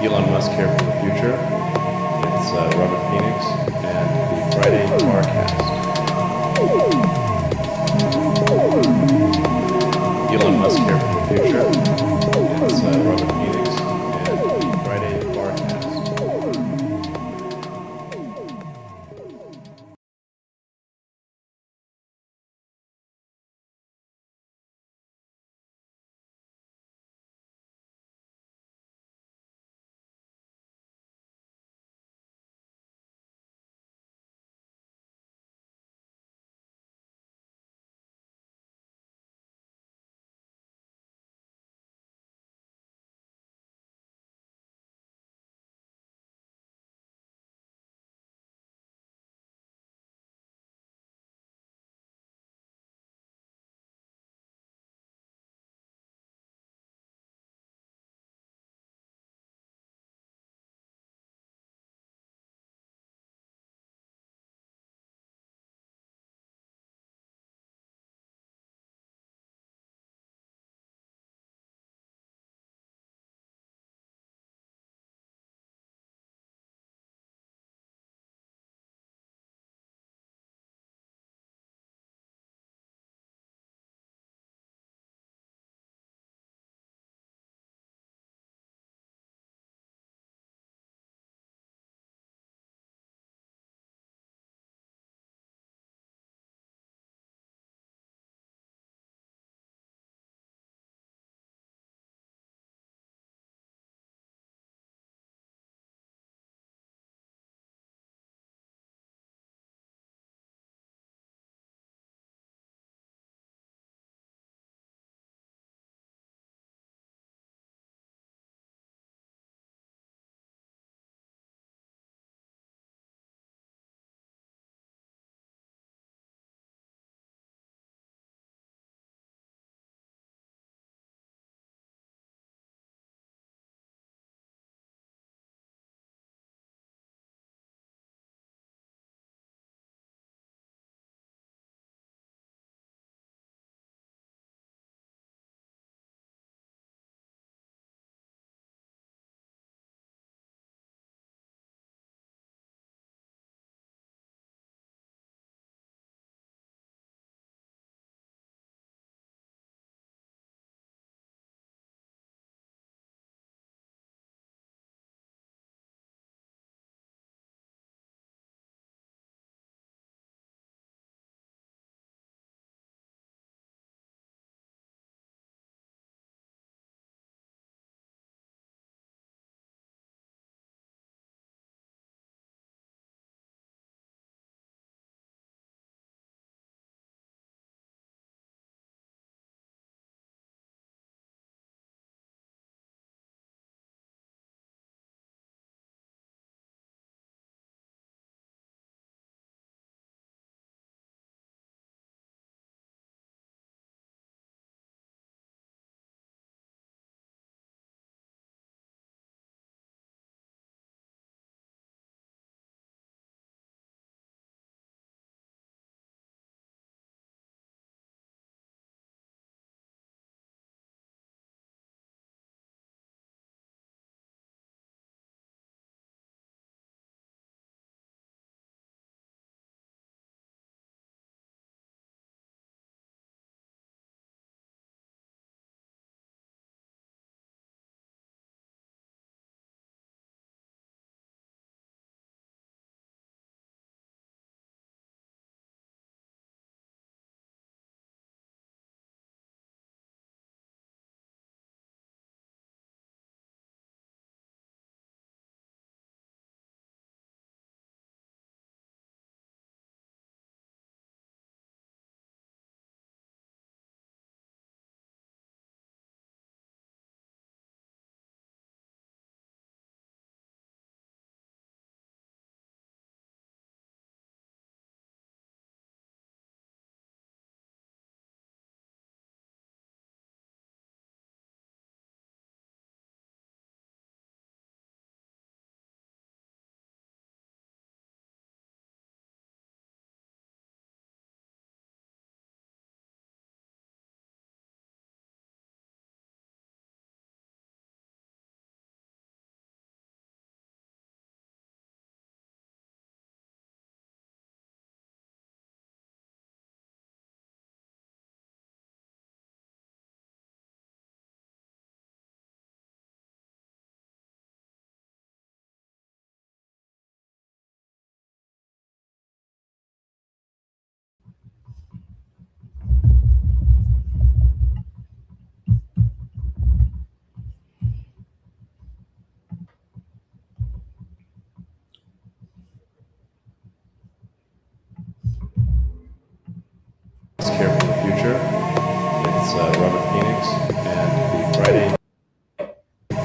Elon Musk here for the future. It's Robert Phoenix and the Friday FARcast. Elon Musk here for the future. It's Robert Phoenix and the Friday FARcast.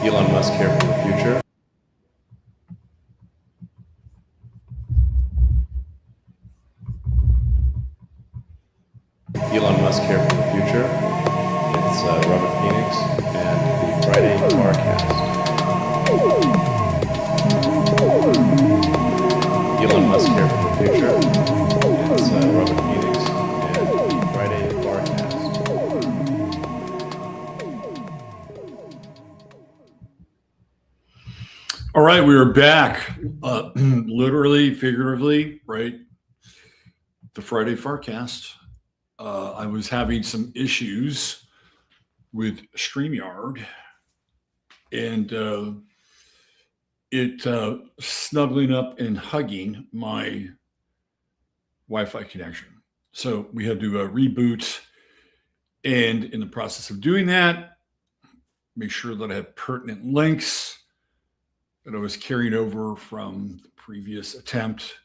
Elon Musk here for the future. Elon Musk here for the future. It's Robert Phoenix and the Friday FARcast. Elon Musk here for the future. It's Robert Phoenix and the Friday FARcast. All right, we are back, literally, figuratively, right? The Friday FARcast. I was having some issues with StreamYard, and it snuggling up and hugging my Wi-Fi connection. So we had to reboot, and in the process of doing that, make sure that I had pertinent links that I was carrying over from the previous attempt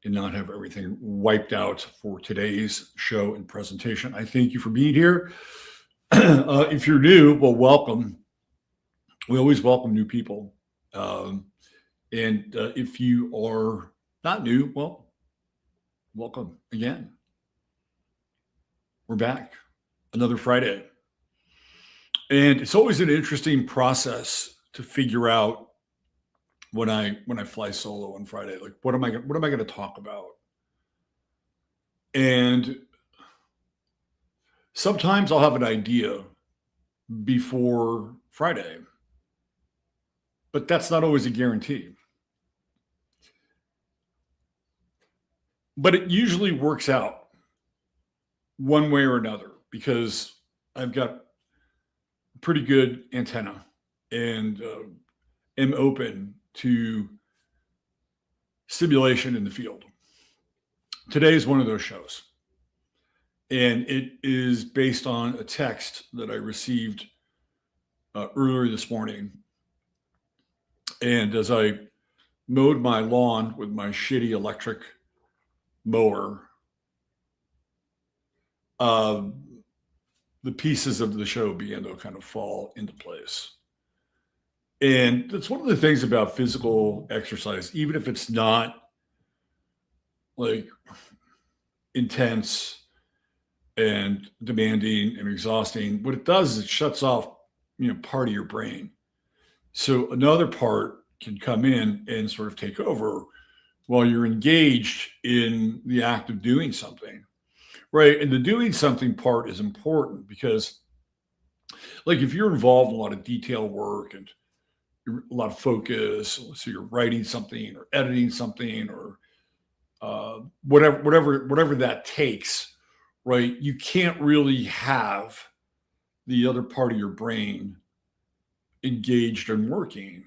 and not have everything wiped out for today's show and presentation. I thank you for being here. If you're new, well, welcome. We always welcome new people. And if you are not new, well, welcome again. We're back. Another Friday. And it's always an interesting process to figure out when I fly solo on Friday, like what am I going to talk about? And sometimes I'll have an idea before Friday, but that's not always a guarantee. But it usually works out one way or another because I've got pretty good antenna and am open to stimulation in the field. Today is one of those shows. And it is based on a text that I received earlier this morning. And as I mowed my lawn with my shitty electric mower, the pieces of the show began to kind of fall into place. And that's one of the things about physical exercise, even if it's not like intense and demanding and exhausting, what it does is it shuts off, part of your brain. So another part can come in and sort of take over while you're engaged in the act of doing something, right? And the doing something part is important because, like, if you're involved in a lot of detail work and a lot of focus, so you're writing something or editing something or whatever that takes, right? You can't really have the other part of your brain engaged and working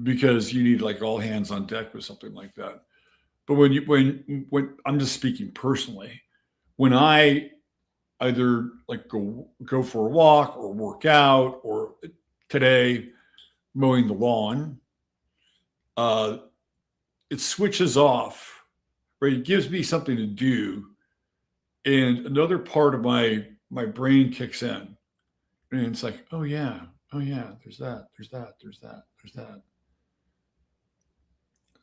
because you need like all hands on deck with something like that. But when I'm just speaking personally, when I either like go for a walk or work out, or today mowing the lawn, it switches off, right? It gives me something to do, and another part of my brain kicks in, and it's like, oh yeah, there's that.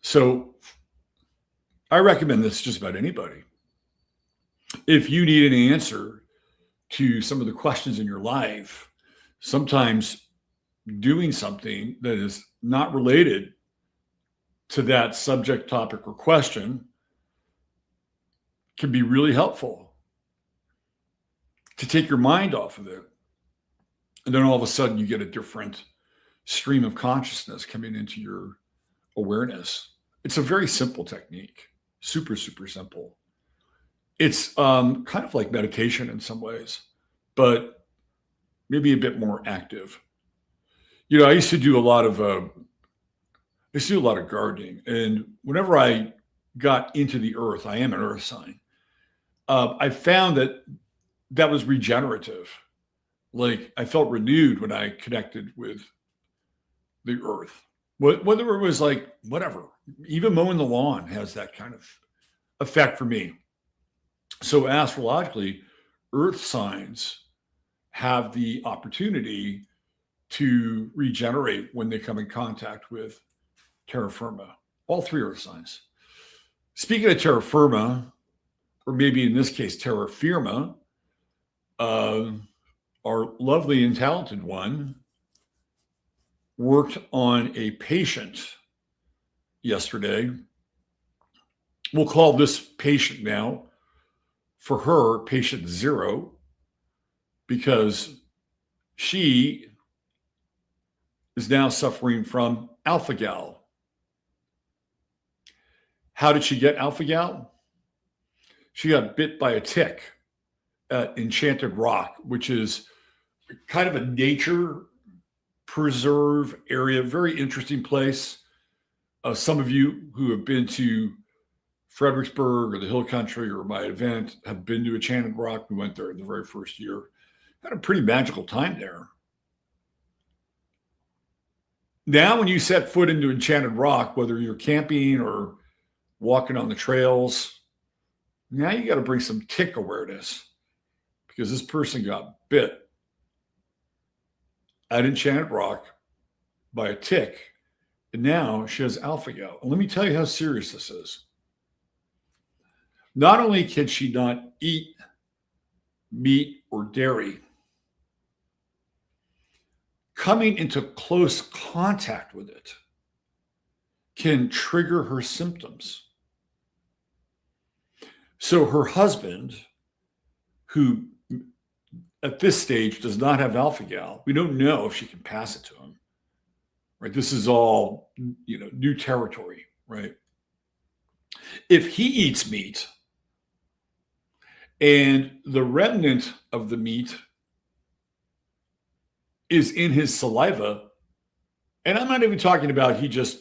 So I recommend this just about anybody. If you need an answer to some of the questions in your life, sometimes doing something that is not related to that subject, topic, or question can be really helpful to take your mind off of it. And then all of a sudden you get a different stream of consciousness coming into your awareness. It's a very simple technique, super, super simple. It's kind of like meditation in some ways, but maybe a bit more active. I used to do a lot of gardening, and whenever I got into the earth, I am an earth sign. I found that was regenerative. Like I felt renewed when I connected with the earth. Whether it was like whatever, even mowing the lawn has that kind of effect for me. So astrologically, earth signs have the opportunity to regenerate when they come in contact with terra firma. All three earth signs. Speaking of terra firma, or maybe in this case, terra firma, our lovely and talented one worked on a patient yesterday. We'll call this patient now, for her, patient 0, because she is now suffering from alpha gal. How did she get alpha gal? She got bit by a tick at Enchanted Rock, which is kind of a nature preserve area, very interesting place. Some of you who have been to Fredericksburg or the Hill Country or my event have been to Enchanted Rock. We went there in the very first year. Had a pretty magical time there. Now, when you set foot into Enchanted Rock, whether you're camping or walking on the trails, now you got to bring some tick awareness, because this person got bit at Enchanted Rock by a tick, and now she has alpha gal. And let me tell you how serious this is. Not only can she not eat meat or dairy, coming into close contact with it can trigger her symptoms. So her husband, who at this stage does not have alpha gal, we don't know if she can pass it to him, right? This is all, new territory, right? If he eats meat and the remnant of the meat is in his saliva, and I'm not even talking about he just,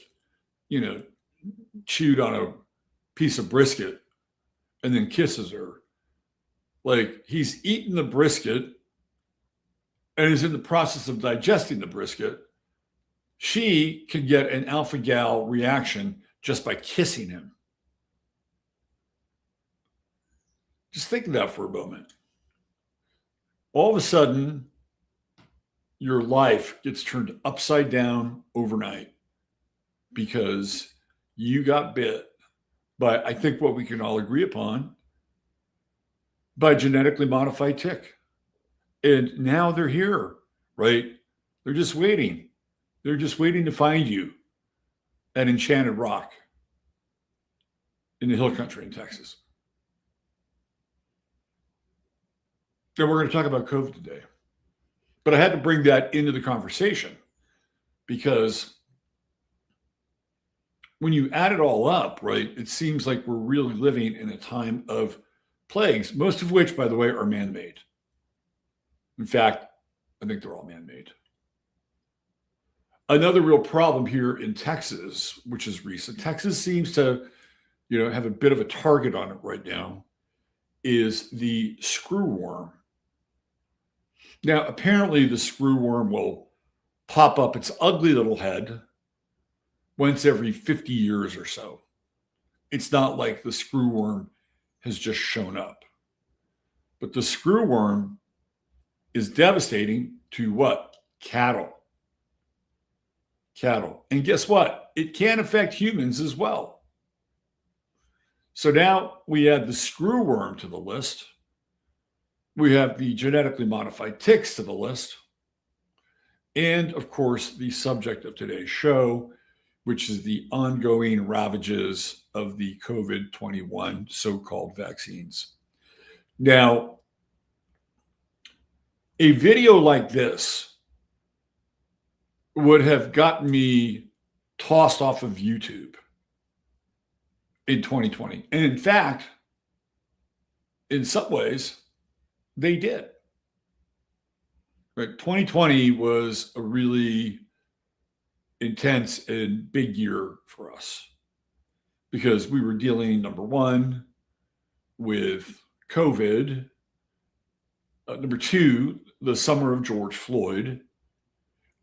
chewed on a piece of brisket and then kisses her. Like, he's eaten the brisket and is in the process of digesting the brisket. She can get an alpha gal reaction just by kissing him. Just think of that for a moment. All of a sudden, your life gets turned upside down overnight because you got bit by, I think what we can all agree upon, by genetically modified tick. And now they're here, right? They're just waiting. They're just waiting to find you at Enchanted Rock in the Hill Country in Texas. And we're going to talk about COVID today. But I had to bring that into the conversation because when you add it all up, right, it seems like we're really living in a time of plagues, most of which, by the way, are man-made. In fact, I think they're all man-made. Another real problem here in Texas, which is recent, Texas seems to, have a bit of a target on it right now, is the screwworm. Now, apparently the screwworm will pop up its ugly little head once every 50 years or so. It's not like the screwworm has just shown up. But the screwworm is devastating to what? Cattle. And guess what? It can affect humans as well. So now we add the screwworm to the list. We have the genetically modified ticks to the list. And of course, the subject of today's show, which is the ongoing ravages of the COVID-21 so-called vaccines. Now, a video like this would have gotten me tossed off of YouTube in 2020. And in fact, in some ways, they did. Right? 2020 was a really intense and big year for us because we were dealing, number one, with COVID, number two, the summer of George Floyd,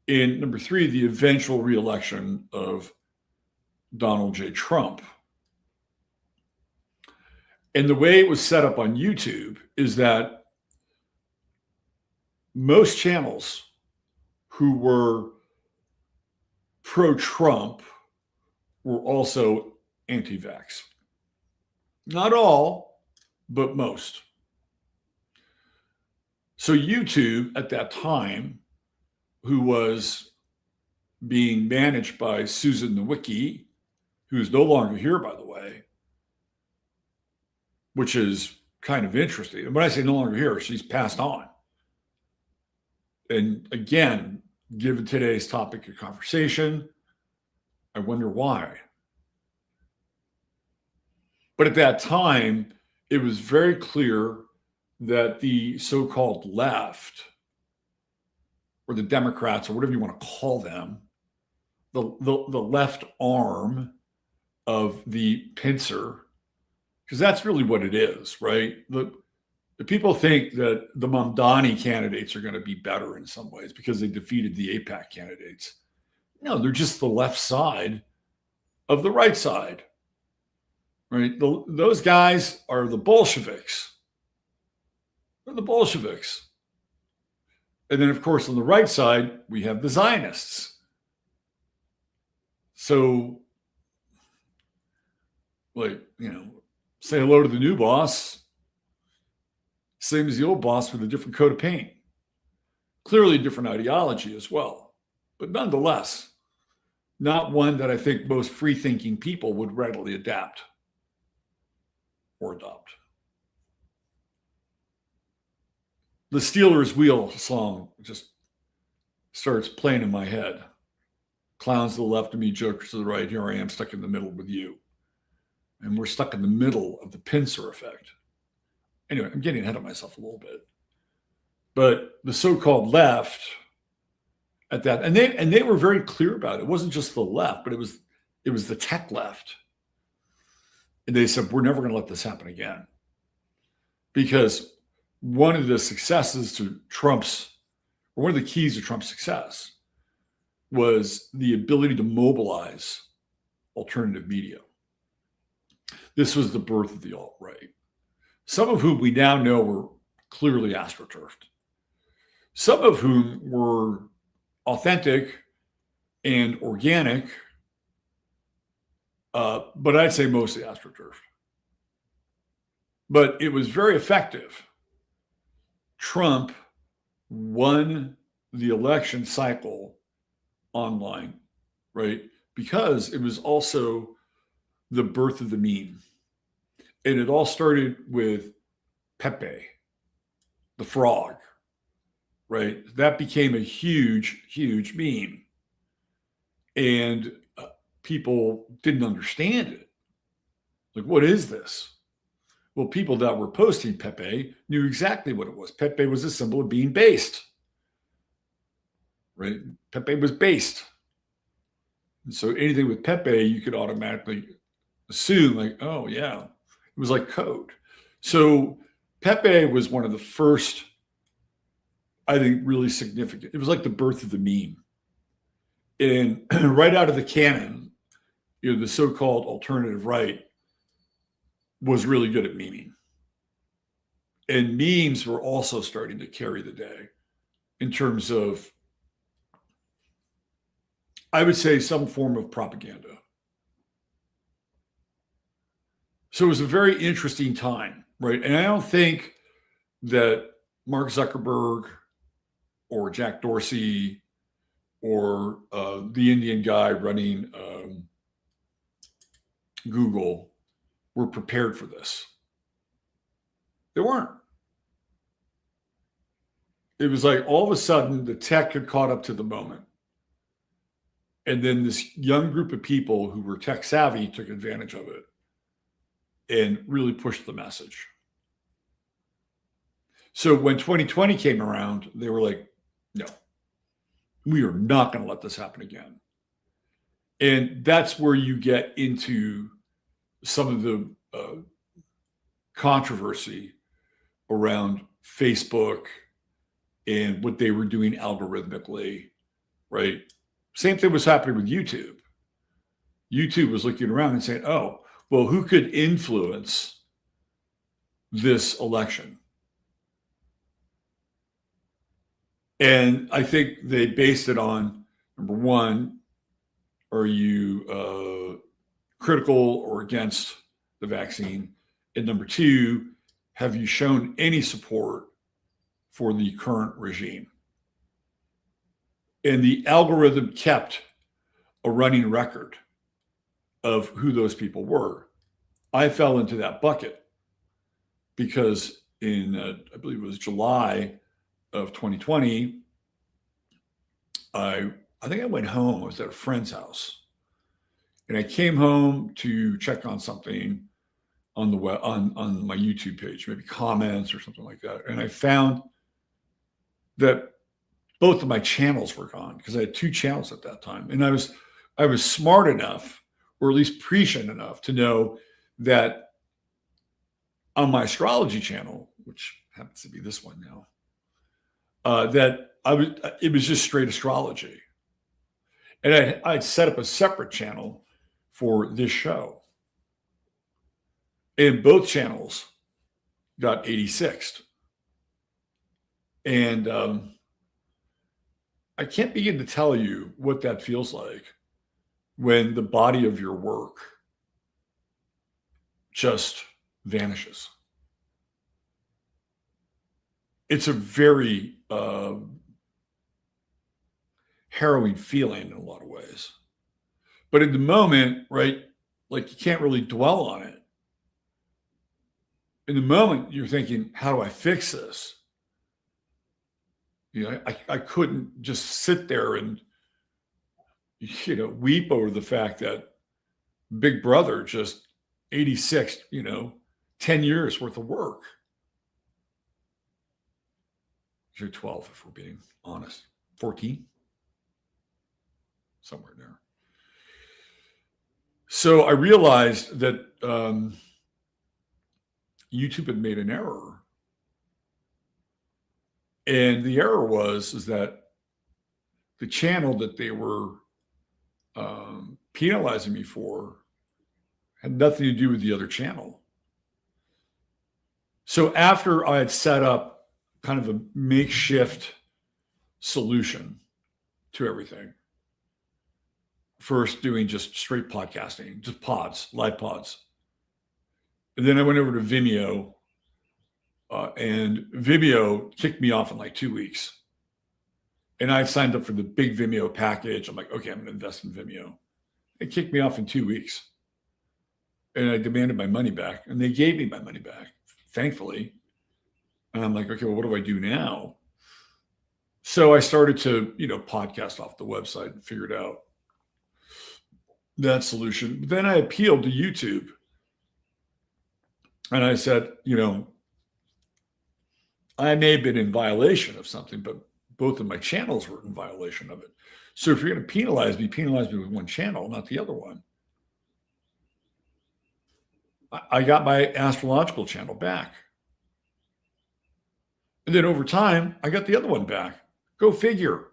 and number three, the eventual reelection of Donald J. Trump. And the way it was set up on YouTube is that most channels who were pro-Trump were also anti-vax. Not all, but most. So YouTube at that time, who was being managed by Susan Nowicki, who's no longer here, by the way, which is kind of interesting. And when I say no longer here, she's passed on. And again, given today's topic of conversation, I wonder why. But at that time, it was very clear that the so-called left, or the Democrats, or whatever you want to call them, the left arm of the pincer, because that's really what it is, right? The people think that the Mamdani candidates are going to be better in some ways because they defeated the AIPAC candidates. No, they're just the left side of the right side, right? Those guys are the Bolsheviks. They're the Bolsheviks. And then, of course, on the right side, we have the Zionists. So, like, say hello to the new boss, same as the old boss with a different coat of paint. Clearly a different ideology as well, but nonetheless, not one that I think most free-thinking people would readily adapt or adopt. The Steelers Wheel song just starts playing in my head. Clowns to the left of me, jokers to the right. Here I am stuck in the middle with you. And we're stuck in the middle of the pincer effect. Anyway, I'm getting ahead of myself a little bit. But the so-called left at that, and they were very clear about it. It wasn't just the left, but it was the tech left. And they said, we're never going to let this happen again. Because one of the successes to one of the keys to Trump's success was the ability to mobilize alternative media. This was the birth of the alt-right, some of whom we now know were clearly astroturfed, some of whom were authentic and organic, but I'd say mostly astroturfed. But it was very effective. Trump won the election cycle online, right? Because it was also the birth of the meme. And it all started with Pepe, the frog, right? That became a huge, huge meme. And people didn't understand it. Like, what is this? Well, people that were posting Pepe knew exactly what it was. Pepe was a symbol of being based, right? Pepe was based. And so anything with Pepe, you could automatically assume like, oh yeah, it was like code. So Pepe was one of the first, I think, really significant. It was like the birth of the meme. And right out of the canon, the so-called alternative right was really good at memeing. And memes were also starting to carry the day in terms of, I would say, some form of propaganda. So it was a very interesting time, right? And I don't think that Mark Zuckerberg or Jack Dorsey or the Indian guy running Google were prepared for this. They weren't. It was like all of a sudden the tech had caught up to the moment. And then this young group of people who were tech savvy took advantage of it and really pushed the message. So when 2020 came around, they were like, no, we are not going to let this happen again. And that's where you get into some of the controversy around Facebook and what they were doing algorithmically, right? Same thing was happening with YouTube. YouTube was looking around and saying, oh, well, who could influence this election? And I think they based it on, number one, are you critical or against the vaccine? And number two, have you shown any support for the current regime? And the algorithm kept a running record of who those people were. I fell into that bucket because in, I believe it was July of 2020, I think I went home. I was at a friend's house, and I came home to check on something on the web, on my YouTube page, maybe comments or something like that, and I found that both of my channels were gone because I had two channels at that time, and I was smart enough, or at least prescient enough, to know that on my astrology channel, which happens to be this one now, that it was just straight astrology. And I'd set up a separate channel for this show. And both channels got 86th. And I can't begin to tell you what that feels like when the body of your work just vanishes. It's a very harrowing feeling in a lot of ways. But in the moment, right, like you can't really dwell on it. In the moment, you're thinking, how do I fix this? You know, I couldn't just sit there and, you know, weep over the fact that Big Brother just 86, you know, 10 years worth of work. You're 12, if we're being honest. 14? Somewhere there. So I realized that YouTube had made an error. And the error is that the channel that they were penalizing me for had nothing to do with the other channel. So after I had set up kind of a makeshift solution to everything, first doing just straight podcasting, just pods, live pods. And then I went over to Vimeo, and Vimeo kicked me off in like 2 weeks. And I signed up for the big Vimeo package. I'm like, okay, I'm going to invest in Vimeo. It kicked me off in 2 weeks. And I demanded my money back. And they gave me my money back, thankfully. And I'm like, okay, well, what do I do now? So I started to, you know, podcast off the website and figured out that solution. But then I appealed to YouTube. And I said, you know, I may have been in violation of something, but both of my channels were in violation of it. So if you're going to penalize me with one channel, not the other one. I got my astrological channel back. And then over time, I got the other one back. Go figure.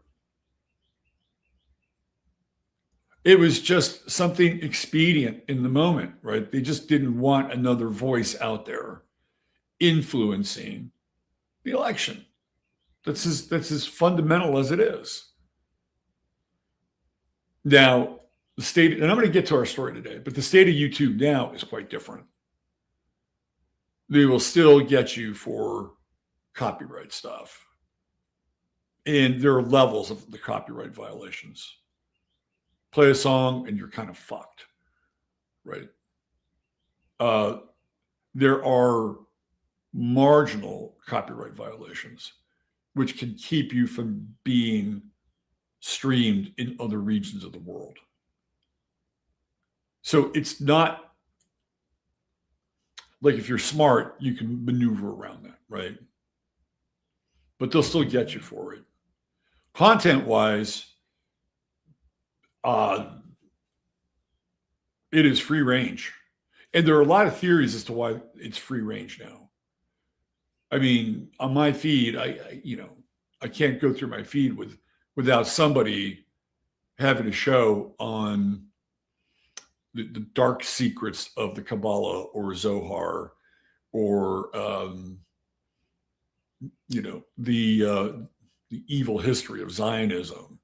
It was just something expedient in the moment, right? They just didn't want another voice out there influencing the election. That's as fundamental as it is. Now, the state, and I'm going to get to our story today, but the state of YouTube now is quite different. They will still get you for copyright stuff. And there are levels of the copyright violations. Play a song and you're kind of fucked, right? There are marginal copyright violations, which can keep you from being streamed in other regions of the world. So it's not like, if you're smart, you can maneuver around that, right? But they'll still get you for it. Content-wise, it is free range. And there are a lot of theories as to why it's free range now. I mean, on my feed, I can't go through my feed without somebody having a show on the dark secrets of the Kabbalah or Zohar, or the the evil history of Zionism,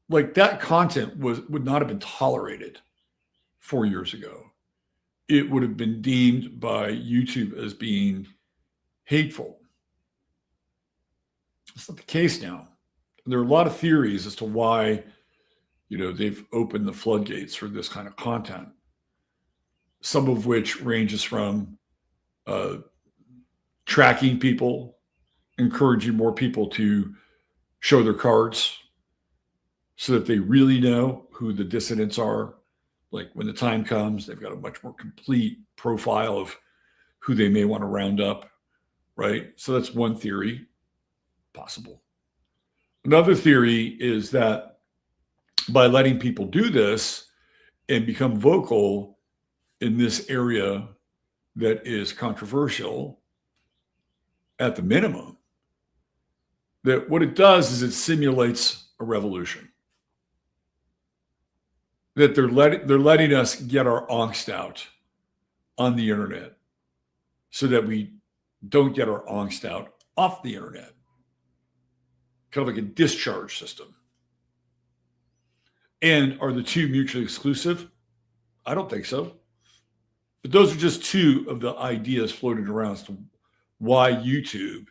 like that content would not have been tolerated 4 years ago. It would have been deemed by YouTube as being hateful. That's not the case now. There are a lot of theories as to why, they've opened the floodgates for this kind of content. Some of which ranges from tracking people, encouraging more people to show their cards so that they really know who the dissidents are. Like when the time comes, they've got a much more complete profile of who they may want to round up, right? So that's one theory, possible. Another theory is that by letting people do this and become vocal in this area that is controversial, at the minimum, that what it does is it simulates a revolution. That they're letting us get our angst out on the internet so that we don't get our angst out off the internet. Kind of like a discharge system. And are the two mutually exclusive? I don't think so. But those are just two of the ideas floating around as to why YouTube,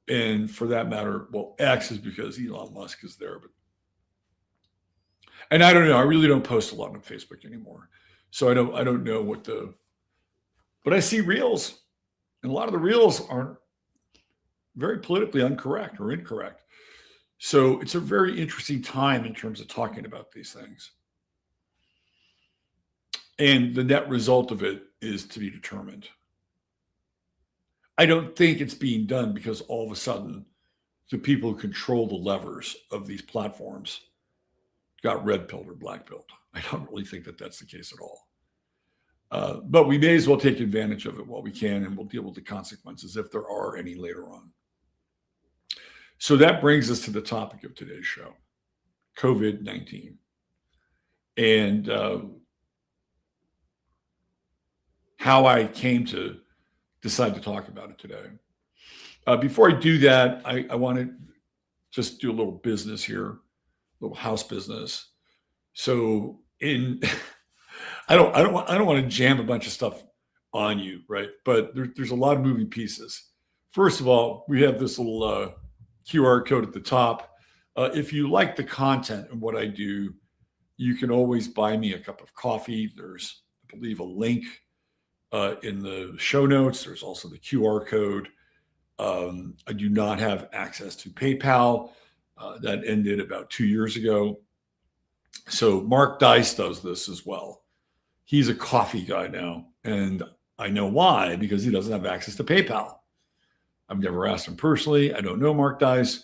and for that matter, well, X is because Elon Musk is there. And I don't know. I really don't post a lot on Facebook anymore. So I don't know but I see reels. And a lot of the reels aren't very politically incorrect. So it's a very interesting time in terms of talking about these things. And the net result of it is to be determined. I don't think it's being done because all of a sudden the people who control the levers of these platforms got red-pilled or black-pilled. I don't really think that that's the case at all. But we may as well take advantage of it while we can, and we'll deal with the consequences if there are any later on. So that brings us to the topic of today's show, COVID-19. And how I came to decide to talk about it today. Before I do that, I want to just do a little business here, a little house business. So I don't want to jam a bunch of stuff on you, right? But there's a lot of moving pieces. First of all, we have this little QR code at the top. If you like the content and what I do, you can always buy me a cup of coffee. There's, I believe, a link in the show notes. There's also the QR code. I do not have access to PayPal. That ended about 2 years ago. So Mark Dice does this as well. He's a coffee guy now. And I know why, because he doesn't have access to PayPal. I've never asked him personally. I don't know Mark Dice,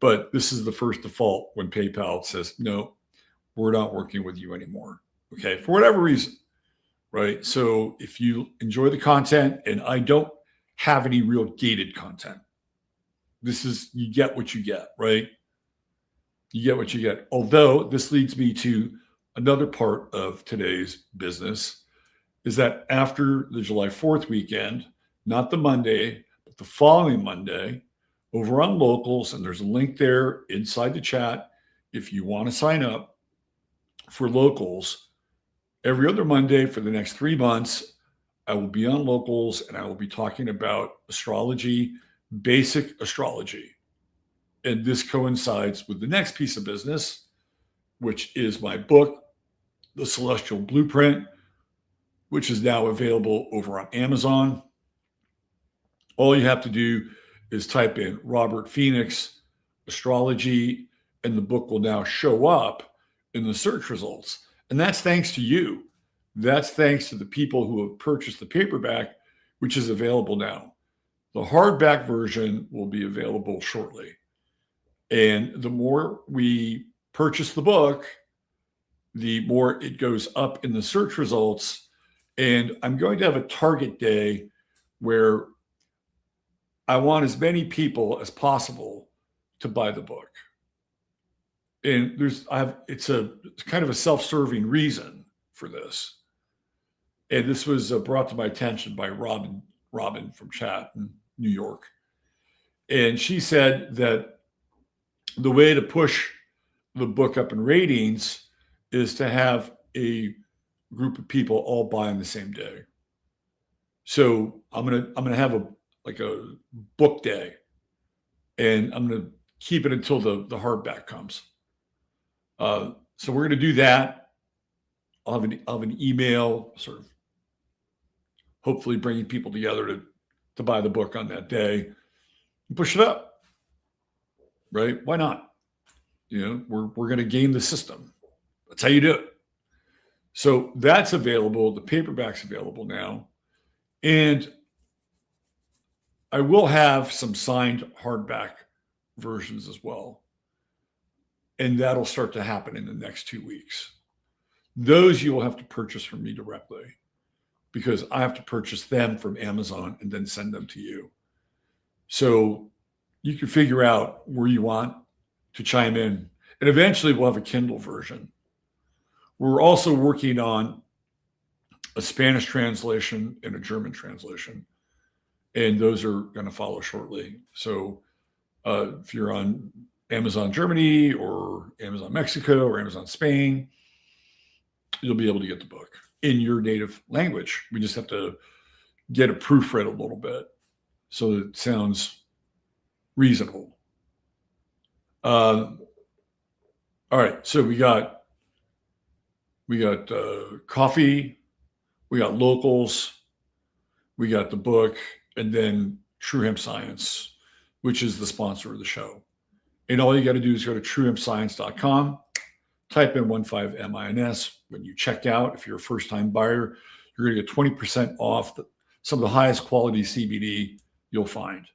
but this is the first default when PayPal says, no, we're not working with you anymore. Okay, for whatever reason, right? So if you enjoy the content, and I don't have any real gated content, this is, you get what you get, right? You get what you get. Although this leads me to another part of today's business, is that after the July 4th weekend, not the Monday, but the following Monday, over on Locals, and there's a link there inside the chat if you want to sign up for Locals. Every other Monday for the next 3 months, I will be on Locals, and I will be talking about astrology, basic astrology. And this coincides with the next piece of business, which is my book, The Celestial Blueprint, which is now available over on Amazon. All you have to do is type in Robert Phoenix astrology, and the book will now show up in the search results. And that's thanks to you. That's thanks to the people who have purchased the paperback, which is available now. The hardback version will be available shortly. And the more we purchase the book, the more it goes up in the search results. And I'm going to have a target day where I want as many people as possible to buy the book. And it's kind of a self-serving reason for this. And this was brought to my attention by Robin from chat in New York. And she said that the way to push the book up in ratings is to have a group of people all buy on the same day. So I'm gonna have a book day, and I'm gonna keep it until the hardback comes. So we're gonna do that. I'll have an email sort of hopefully bringing people together to buy the book on that day and push it up. Right? Why not? We're going to game the system. That's how you do it. So that's available. The paperback's available now. And I will have some signed hardback versions as well. And that'll start to happen in the next 2 weeks. Those you will have to purchase from me directly because I have to purchase them from Amazon and then send them to you. So you can figure out where you want to chime in. And eventually we'll have a Kindle version. We're also working on a Spanish translation and a German translation. And those are going to follow shortly. So if you're on Amazon Germany or Amazon Mexico or Amazon Spain, you'll be able to get the book in your native language. We just have to get it proofread a little bit so that it sounds reasonable. All right, so we got coffee, we got locals, we got the book, and then True Hemp Science, which is the sponsor of the show. And all you got to do is go to truehempscience.com, type in 15MINS. When you check out, if you're a first-time buyer, you're going to get 20% off some of the highest quality CBD you'll find.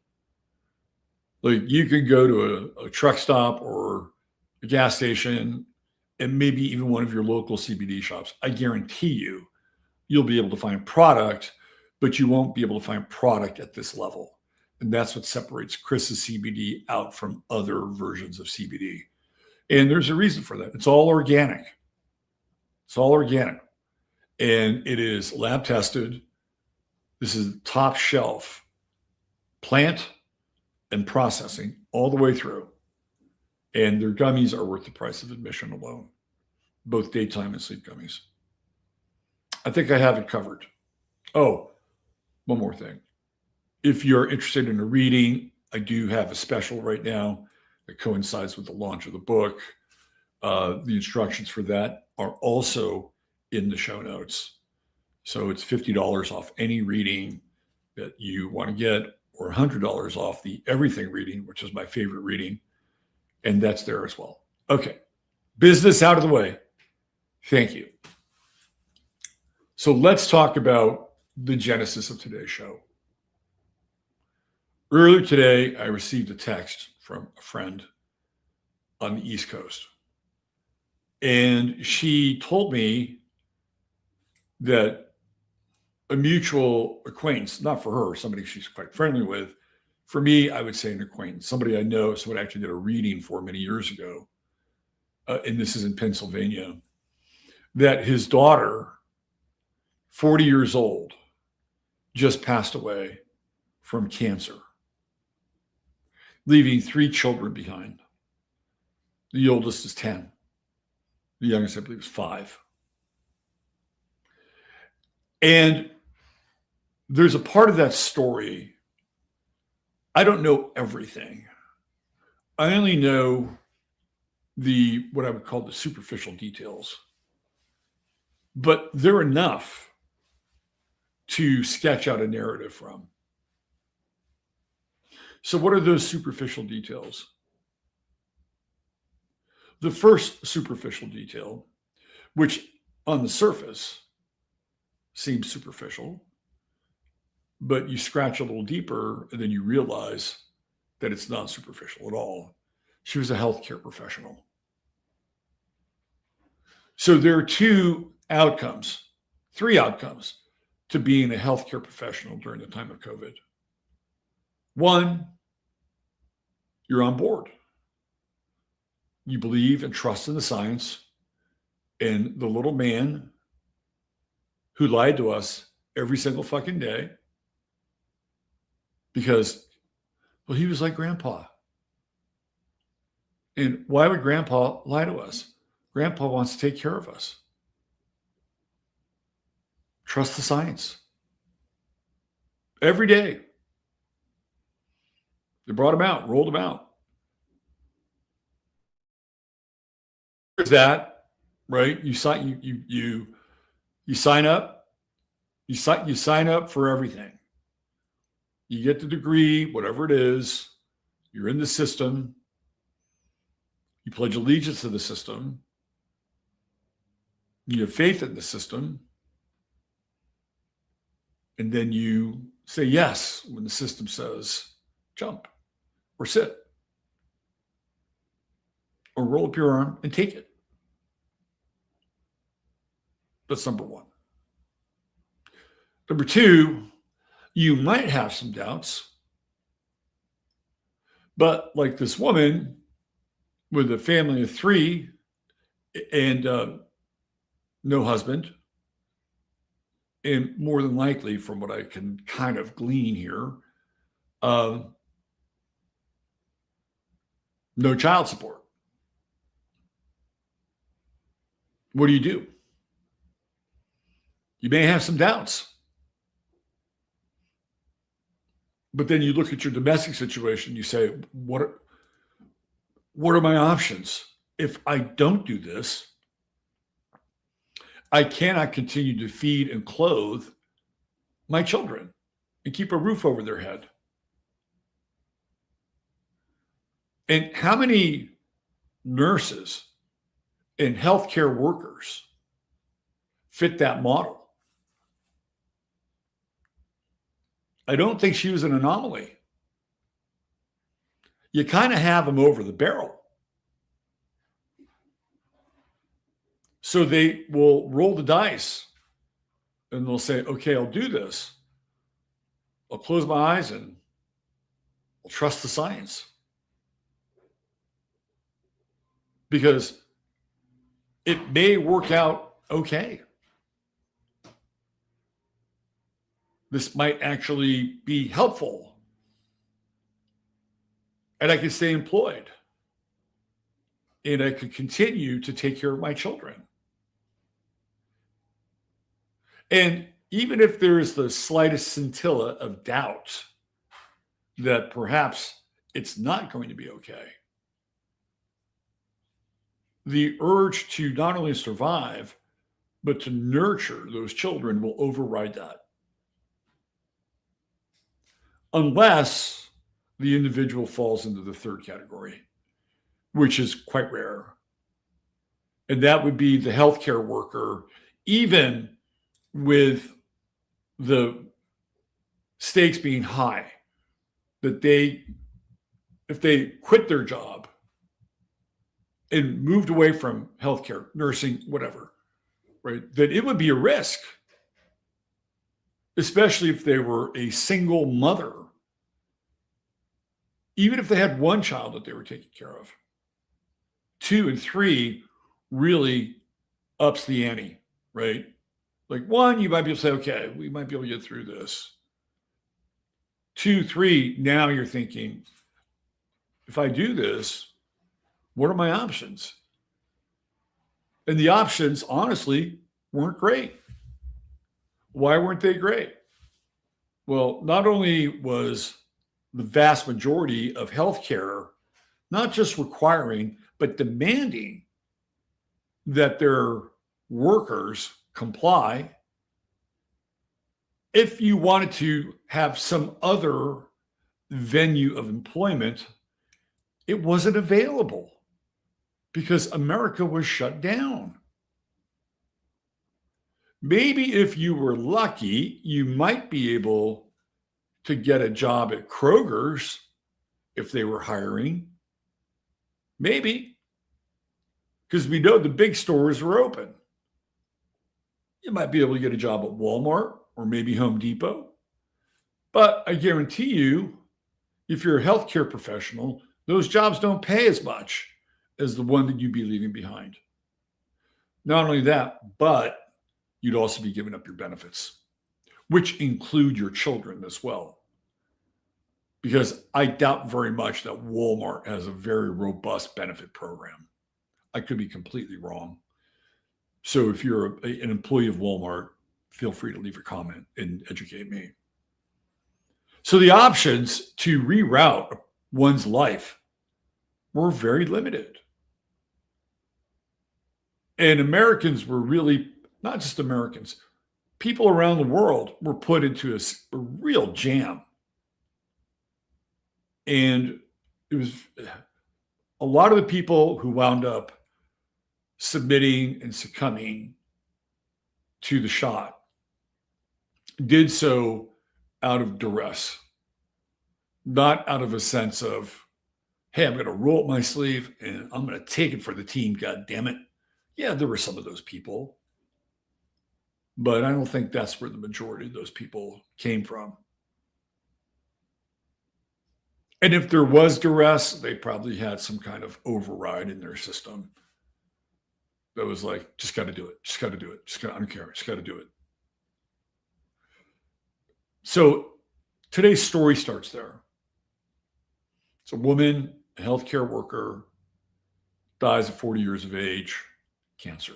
Like you can go to a truck stop or a gas station and maybe even one of your local CBD shops. I guarantee you'll be able to find product, but you won't be able to find product at this level. And that's what separates Chris's CBD out from other versions of CBD. And there's a reason for that. It's all organic. It's all organic. And it is lab tested. This is top shelf plant and processing all the way through. And their gummies are worth the price of admission alone, both daytime and sleep gummies. I think I have it covered. Oh, one more thing. If you're interested in a reading, I do have a special right now that coincides with the launch of the book. The instructions for that are also in the show notes. So it's $50 off any reading that you want to get, or $100 off the everything reading, which is my favorite reading. And that's there as well. Okay. Business out of the way. Thank you. So let's talk about the genesis of today's show. Earlier today, I received a text from a friend on the East Coast. And she told me that a mutual acquaintance, not for her, somebody she's quite friendly with. For me, I would say an acquaintance, somebody I know, somebody I actually did a reading for many years ago, and this is in Pennsylvania, that his daughter, 40 years old, just passed away from cancer, leaving 3 children behind. The oldest is 10. The youngest, I believe, is 5. And there's a part of that story. I don't know everything. I only know what I would call the superficial details. But they're enough to sketch out a narrative from. So what are those superficial details? The first superficial detail, which on the surface seems superficial, but you scratch a little deeper and then you realize that it's not superficial at all. She was a healthcare professional. So there are 3 outcomes to being a healthcare professional during the time of COVID. 1, you're on board. You believe and trust in the science, and the little man who lied to us every single fucking day, because Well, he was like grandpa. And why would grandpa lie to us? Grandpa wants to take care of us. Trust the science. Every day. They brought him out, rolled him out. There's that, right? You sign up. You sign up for everything. You get the degree, whatever it is. You're in the system. You pledge allegiance to the system. You have faith in the system. And then you say yes when the system says jump or sit or roll up your arm and take it. That's number one. Number two, you might have some doubts, but like this woman with a family of 3 and no husband, and more than likely, from what I can kind of glean here, no child support. What do? You may have some doubts. But then you look at your domestic situation, you say, what are my options? If I don't do this, I cannot continue to feed and clothe my children and keep a roof over their head. And how many nurses and healthcare workers fit that model? I don't think she was an anomaly. You kind of have them over the barrel. So they will roll the dice and they'll say, okay, I'll do this. I'll close my eyes and I'll trust the science. Because it may work out okay. This might actually be helpful. And I can stay employed. And I could continue to take care of my children. And even if there's the slightest scintilla of doubt that perhaps it's not going to be okay, the urge to not only survive, but to nurture those children will override that. Unless the individual falls into the third category, which is quite rare. And that would be the healthcare worker, even with the stakes being high, that if they quit their job and moved away from healthcare, nursing, whatever, right, that it would be a risk, especially if they were a single mother, even if they had one child that they were taking care of. 2 and 3 really ups the ante, right? Like 1, you might be able to say, okay, we might be able to get through this. 2, 3, now you're thinking, if I do this, what are my options? And the options, honestly, weren't great. Why weren't they great? Well, not only was the vast majority of healthcare not just requiring, but demanding that their workers comply. If you wanted to have some other venue of employment, it wasn't available because America was shut down. Maybe if you were lucky, you might be able to get a job at Kroger's if they were hiring. Maybe. Because we know the big stores are open. You might be able to get a job at Walmart or maybe Home Depot. But I guarantee you, if you're a healthcare professional, those jobs don't pay as much as the one that you'd be leaving behind. Not only that, but you'd also be giving up your benefits, which include your children as well. because I doubt very much that Walmart has a very robust benefit program. I could be completely wrong. So if you're an employee of Walmart, feel free to leave a comment and educate me. So the options to reroute one's life were very limited. And Americans were really, not just Americans, people around the world were put into a real jam. And it was a lot of the people who wound up submitting and succumbing to the shot did so out of duress, not out of a sense of, hey, I'm going to roll up my sleeve and I'm going to take it for the team, God damn it. Yeah, there were some of those people, but I don't think that's where the majority of those people came from. And if there was duress, they probably had some kind of override in their system that was like, just got to do it. Just got to do it. I don't care. Just got to do it. So today's story starts there. It's a woman, a healthcare worker, dies at 40 years of age, cancer.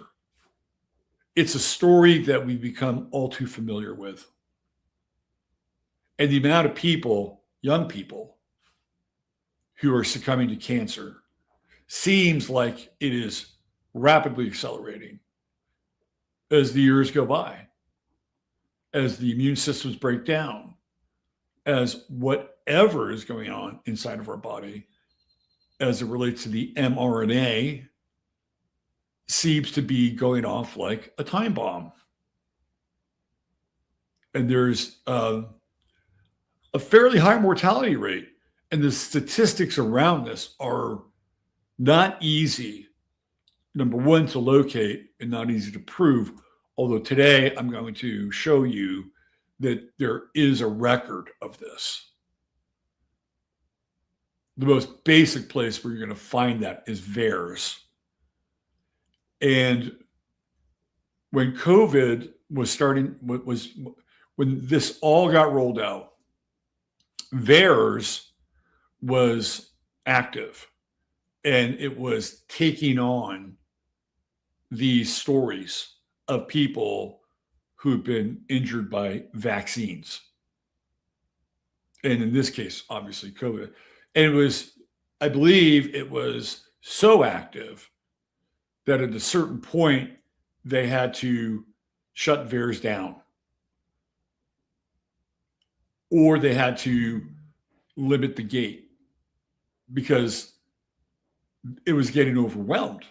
It's a story that we've become all too familiar with. And the amount of people, young people, who are succumbing to cancer seems like it is rapidly accelerating as the years go by, as the immune systems break down, as whatever is going on inside of our body as it relates to the mRNA seems to be going off like a time bomb. And there's a fairly high mortality rate. And the statistics around this are not easy, number one, to locate and not easy to prove. Although today I'm going to show you that there is a record of this. The most basic place where you're going to find that is VAERS. And when COVID was starting, when this all got rolled out, VAERS was active and it was taking on these stories of people who've been injured by vaccines. And in this case, obviously COVID. And it was, I believe it was so active that at a certain point, they had to shut VAERS down. Or they had to limit the gate because it was getting overwhelmed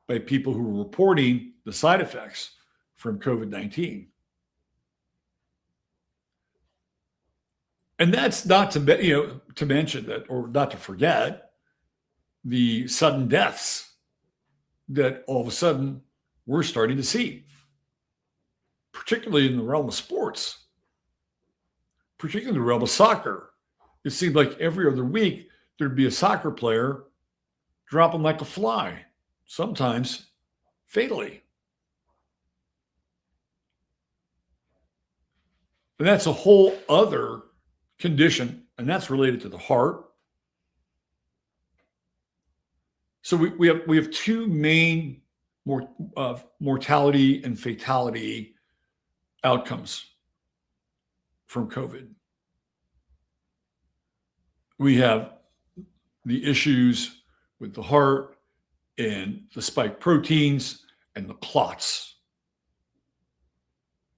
by people who were reporting the side effects from COVID-19. And that's not to mention that, or not to forget, the sudden deaths that all of a sudden we're starting to see, particularly in the realm of sports, particularly in the realm of soccer. It seemed like every other week there'd be a soccer player dropping like a fly, sometimes fatally. And that's a whole other condition, and that's related to the heart. So we have two main mortality and fatality outcomes from COVID. We have the issues with the heart and the spike proteins and the clots.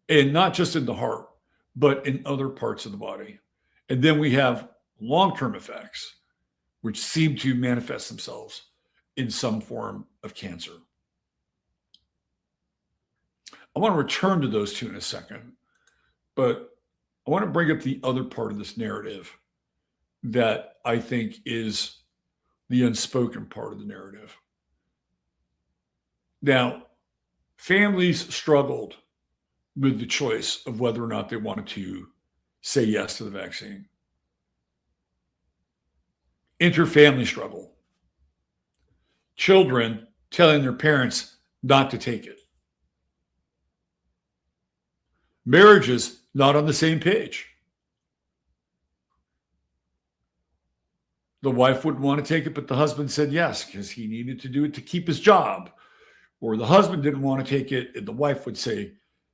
And not just in the heart, but in other parts of the body. And then we have long-term effects, which seem to manifest themselves in some form of cancer. I want to return to those two in a second, but I want to bring up the other part of this narrative that I think is the unspoken part of the narrative. Now, families struggled with the choice of whether or not they wanted to say yes to the vaccine. Interfamily struggle. Children telling their parents not to take it. Marriages not on the same page. the wife wouldn't want to take it, but the husband said yes because he needed to do it to keep his job. Or the husband didn't want to take it, and the wife would say,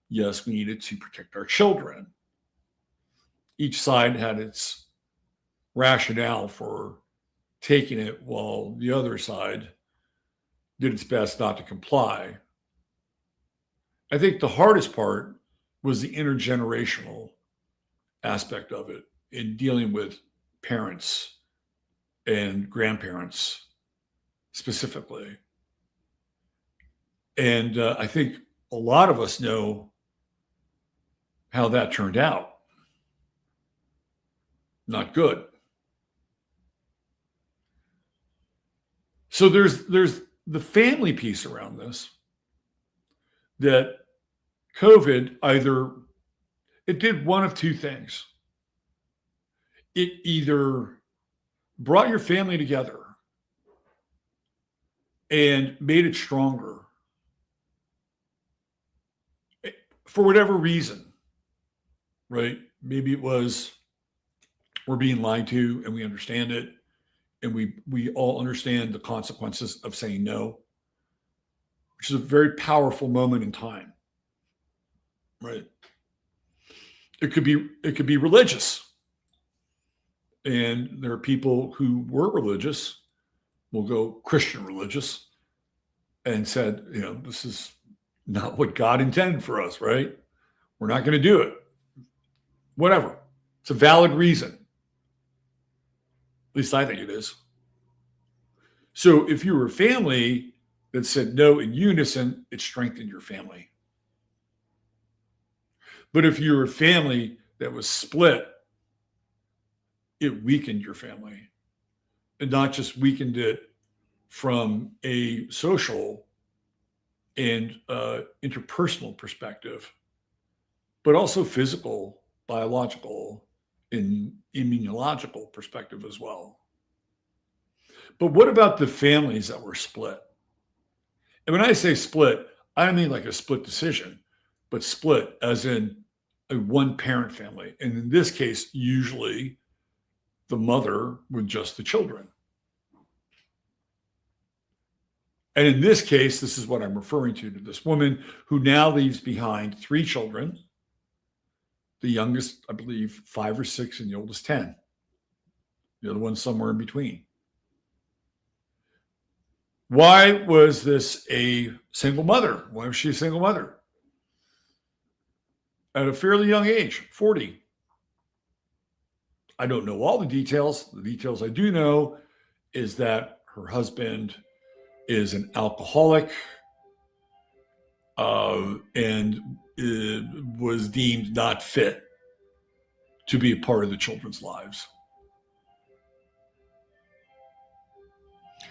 yes, we needed to protect our children. Each side had its rationale for taking it, while the other side did its best not to comply. I think the hardest part was the intergenerational aspect of it in dealing with parents and grandparents specifically. And I think a lot of us know how that turned out. Not good. So there's the family piece around this, that COVID it did one of two things. It either brought your family together and made it stronger for whatever reason, right? Maybe it was we're being lied to and we understand it, and we all understand the consequences of saying no, which is a very powerful moment in time, right? It could be religious. And there are people who were religious, will go Christian religious, and said, this is not what God intended for us, right? We're not going to do it. Whatever. It's a valid reason. At least I think it is. So if you were a family that said no in unison, it strengthened your family. But if you were a family that was split, it weakened your family. And not just weakened it from a social and interpersonal perspective, but also physical, biological, and immunological perspective as well. But what about the families that were split? And when I say split, I don't mean like a split decision, but split as in a one-parent family. And in this case, usually the mother with just the children. And in this case, this is what I'm referring to this woman who now leaves behind 3 children. The youngest, I believe, 5 or 6, and the oldest 10. The other one somewhere in between. Why was this a single mother? Why was she a single mother? At a fairly young age, 40. I don't know all the details. The details I do know is that her husband is an alcoholic and was deemed not fit to be a part of the children's lives.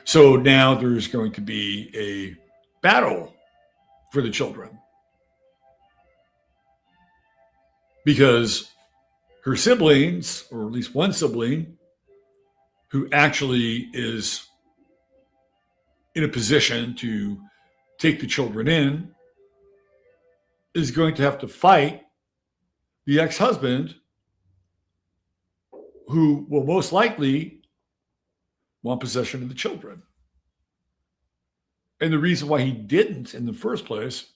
So now there's going to be a battle for the children because her siblings, or at least one sibling, who actually is in a position to take the children in, is going to have to fight the ex-husband, who will most likely want possession of the children. And the reason why he didn't in the first place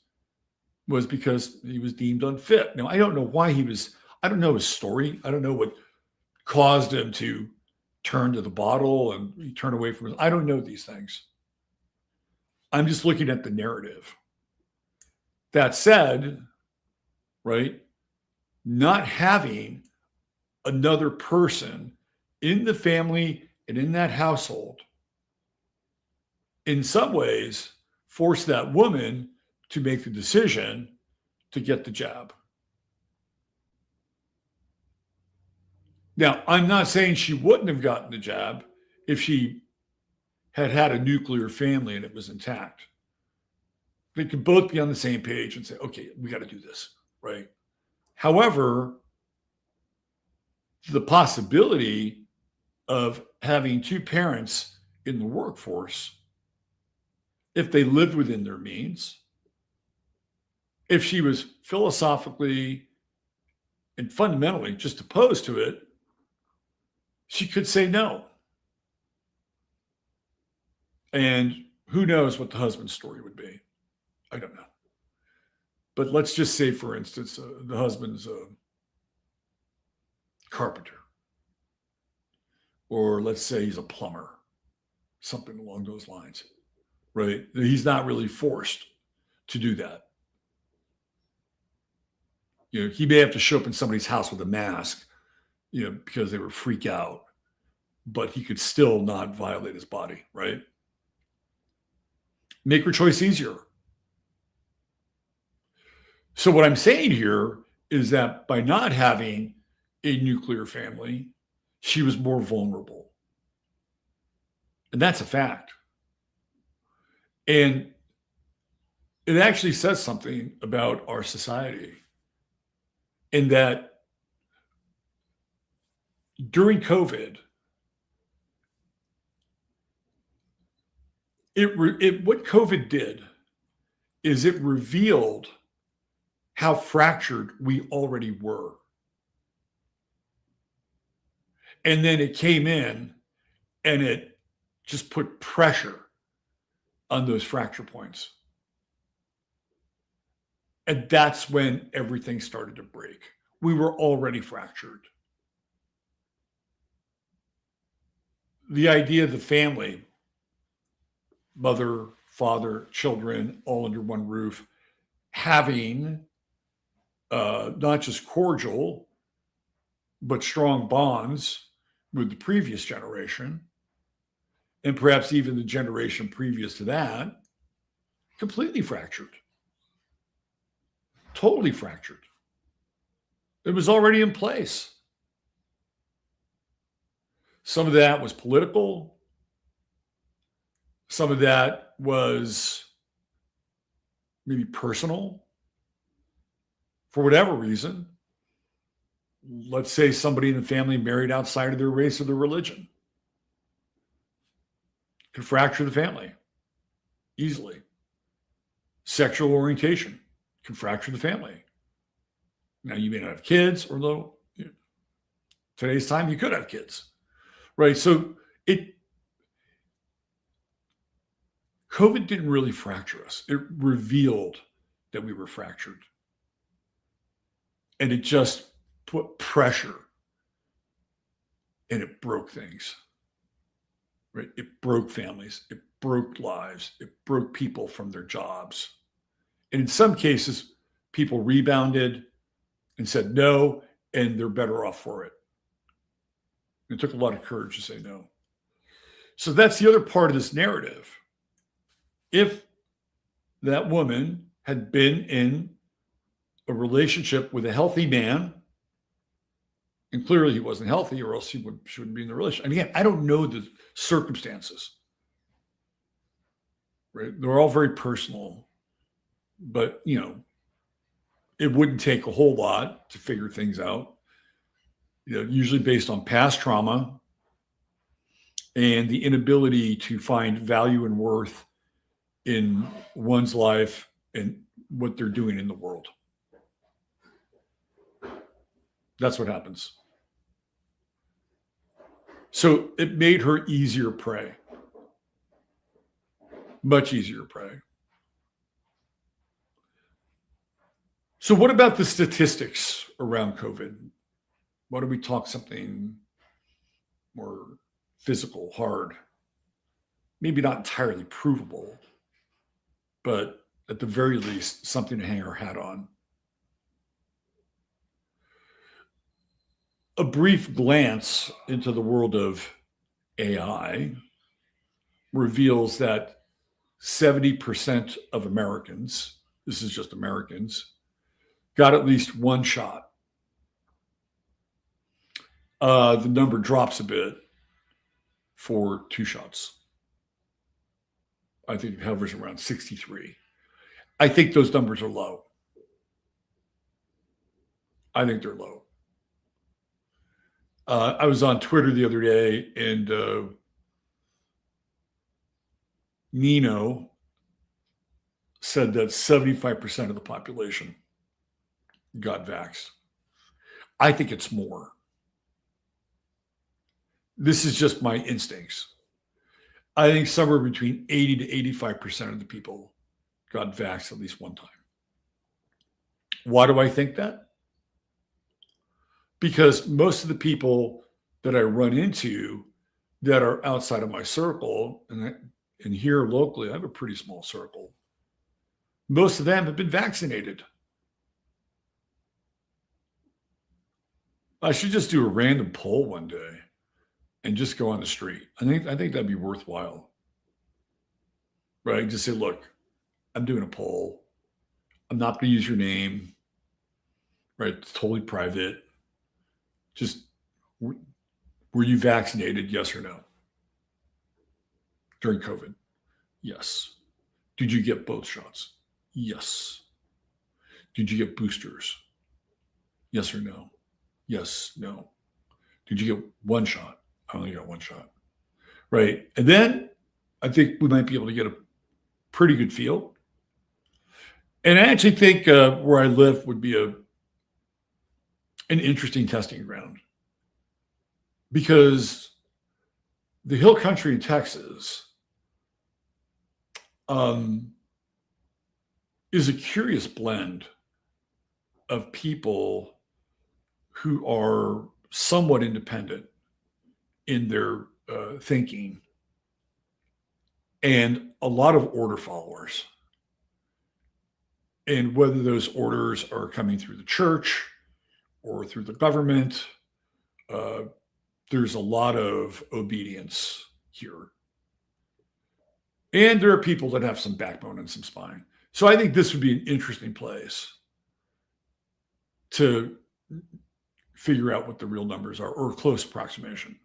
was because he was deemed unfit. Now, I don't know why I don't know his story. I don't know what caused him to turn to the bottle and turn away from it. I don't know these things. I'm just looking at the narrative. That said, right, not having another person in the family and in that household in some ways forced that woman to make the decision to get the jab. Now, I'm not saying she wouldn't have gotten the jab if she had had a nuclear family and it was intact. They could both be on the same page and say, okay, we got to do this, right? However, the possibility of having 2 parents in the workforce, if they lived within their means, if she was philosophically and fundamentally just opposed to it, she could say no. And who knows what the husband's story would be? I don't know. But let's just say, for instance, the husband's a carpenter, or let's say he's a plumber, something along those lines, right? He's not really forced to do that. He may have to show up in somebody's house with a mask, because they were freak out, but he could still not violate his body, right? Make her choice easier. So what I'm saying here is that by not having a nuclear family, she was more vulnerable. And that's a fact. And it actually says something about our society in that during COVID, what COVID did is it revealed how fractured we already were. And then it came in and it just put pressure on those fracture points. And that's when everything started to break. We were already fractured. The idea of the family, mother, father, children, all under one roof, having not just cordial, but strong bonds with the previous generation, and perhaps even the generation previous to that, completely fractured. Totally fractured. It was already in place. Some of that was political. Some of that was maybe personal. For whatever reason, let's say somebody in the family married outside of their race or their religion. Could fracture the family easily. Sexual orientation can fracture the family. Now, you may not have kids, or though today's time you could have kids, right? So COVID didn't really fracture us. It revealed that we were fractured. And it just put pressure and it broke things, right? It broke families. It broke lives. It broke people from their jobs. And in some cases, people rebounded and said no, and they're better off for it. It took a lot of courage to say no. So that's the other part of this narrative. If that woman had been in a relationship with a healthy man, and clearly he wasn't healthy, or else she wouldn't be in the relationship. And again, I don't know the circumstances, right? They're all very personal, but it wouldn't take a whole lot to figure things out. Usually based on past trauma and the inability to find value and worth in one's life and what they're doing in the world. That's what happens. So it made her easier prey. Much easier prey. So what about the statistics around COVID? Why don't we talk something more physical, hard? Maybe not entirely provable, but at the very least, something to hang our hat on. A brief glance into the world of AI reveals that 70% of Americans, this is just Americans, got at least one shot. The number drops a bit for 2 shots. I think it hovers around 63. I think those numbers are low. I think they're low. I was on Twitter the other day, and Nino said that 75% of the population got vaxxed. I think it's more. This is just my instincts. I think somewhere between 80 to 85% of the people got vaxxed at least one time. Why do I think that? Because most of the people that I run into that are outside of my circle, and here locally, I have a pretty small circle. Most of them have been vaccinated. I should just do a random poll one day and just go on the street. I think that'd be worthwhile. Right? Just say, look, I'm doing a poll. I'm not going to use your name. Right? It's totally private. Just, were you vaccinated? Yes or no? During COVID? Yes. Did you get both shots? Yes. Did you get boosters? Yes or no? Yes, no. Did you get one shot? I only got one shot. Right. And then I think we might be able to get a pretty good feel. And I actually think where I live would be an interesting testing ground, because the hill country in Texas is a curious blend of people who are somewhat independent in their thinking, and a lot of order followers. And whether those orders are coming through the church or through the government, there's a lot of obedience here. And there are people that have some backbone and some spine. So I think this would be an interesting place to figure out what the real numbers are, or a close approximation.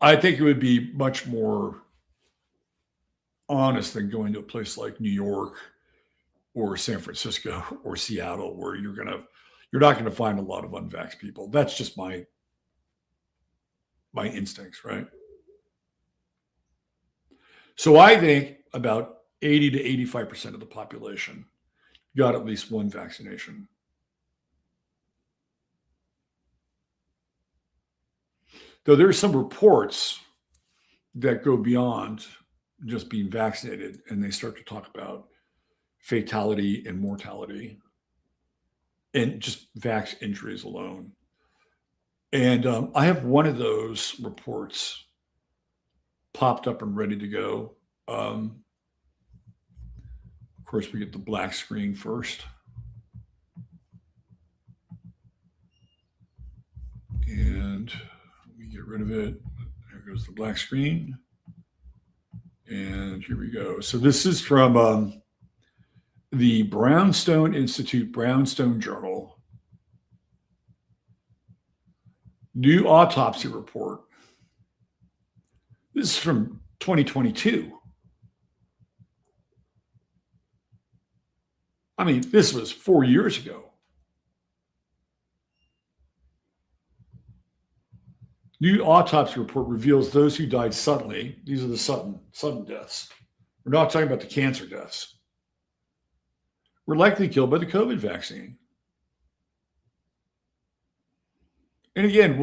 I think it would be much more honest than going to a place like New York or San Francisco or Seattle, where you're not going to find a lot of unvaxxed people. That's just my instincts, right? So I think about 80 to 85% of the population got at least one vaccination. Though there's some reports that go beyond just being vaccinated, and they start to talk about fatality and mortality and just vax injuries alone. And I have one of those reports popped up and ready to go. Of course, we get the black screen first. And we get rid of it. There goes the black screen. And here we go. So this is from the Brownstone Institute, Brownstone Journal. New autopsy report. This is from 2022. I mean, this was 4 years ago. New autopsy report reveals those who died suddenly. These are the sudden deaths. We're not talking about the cancer deaths. Were likely killed by the COVID vaccine. And again,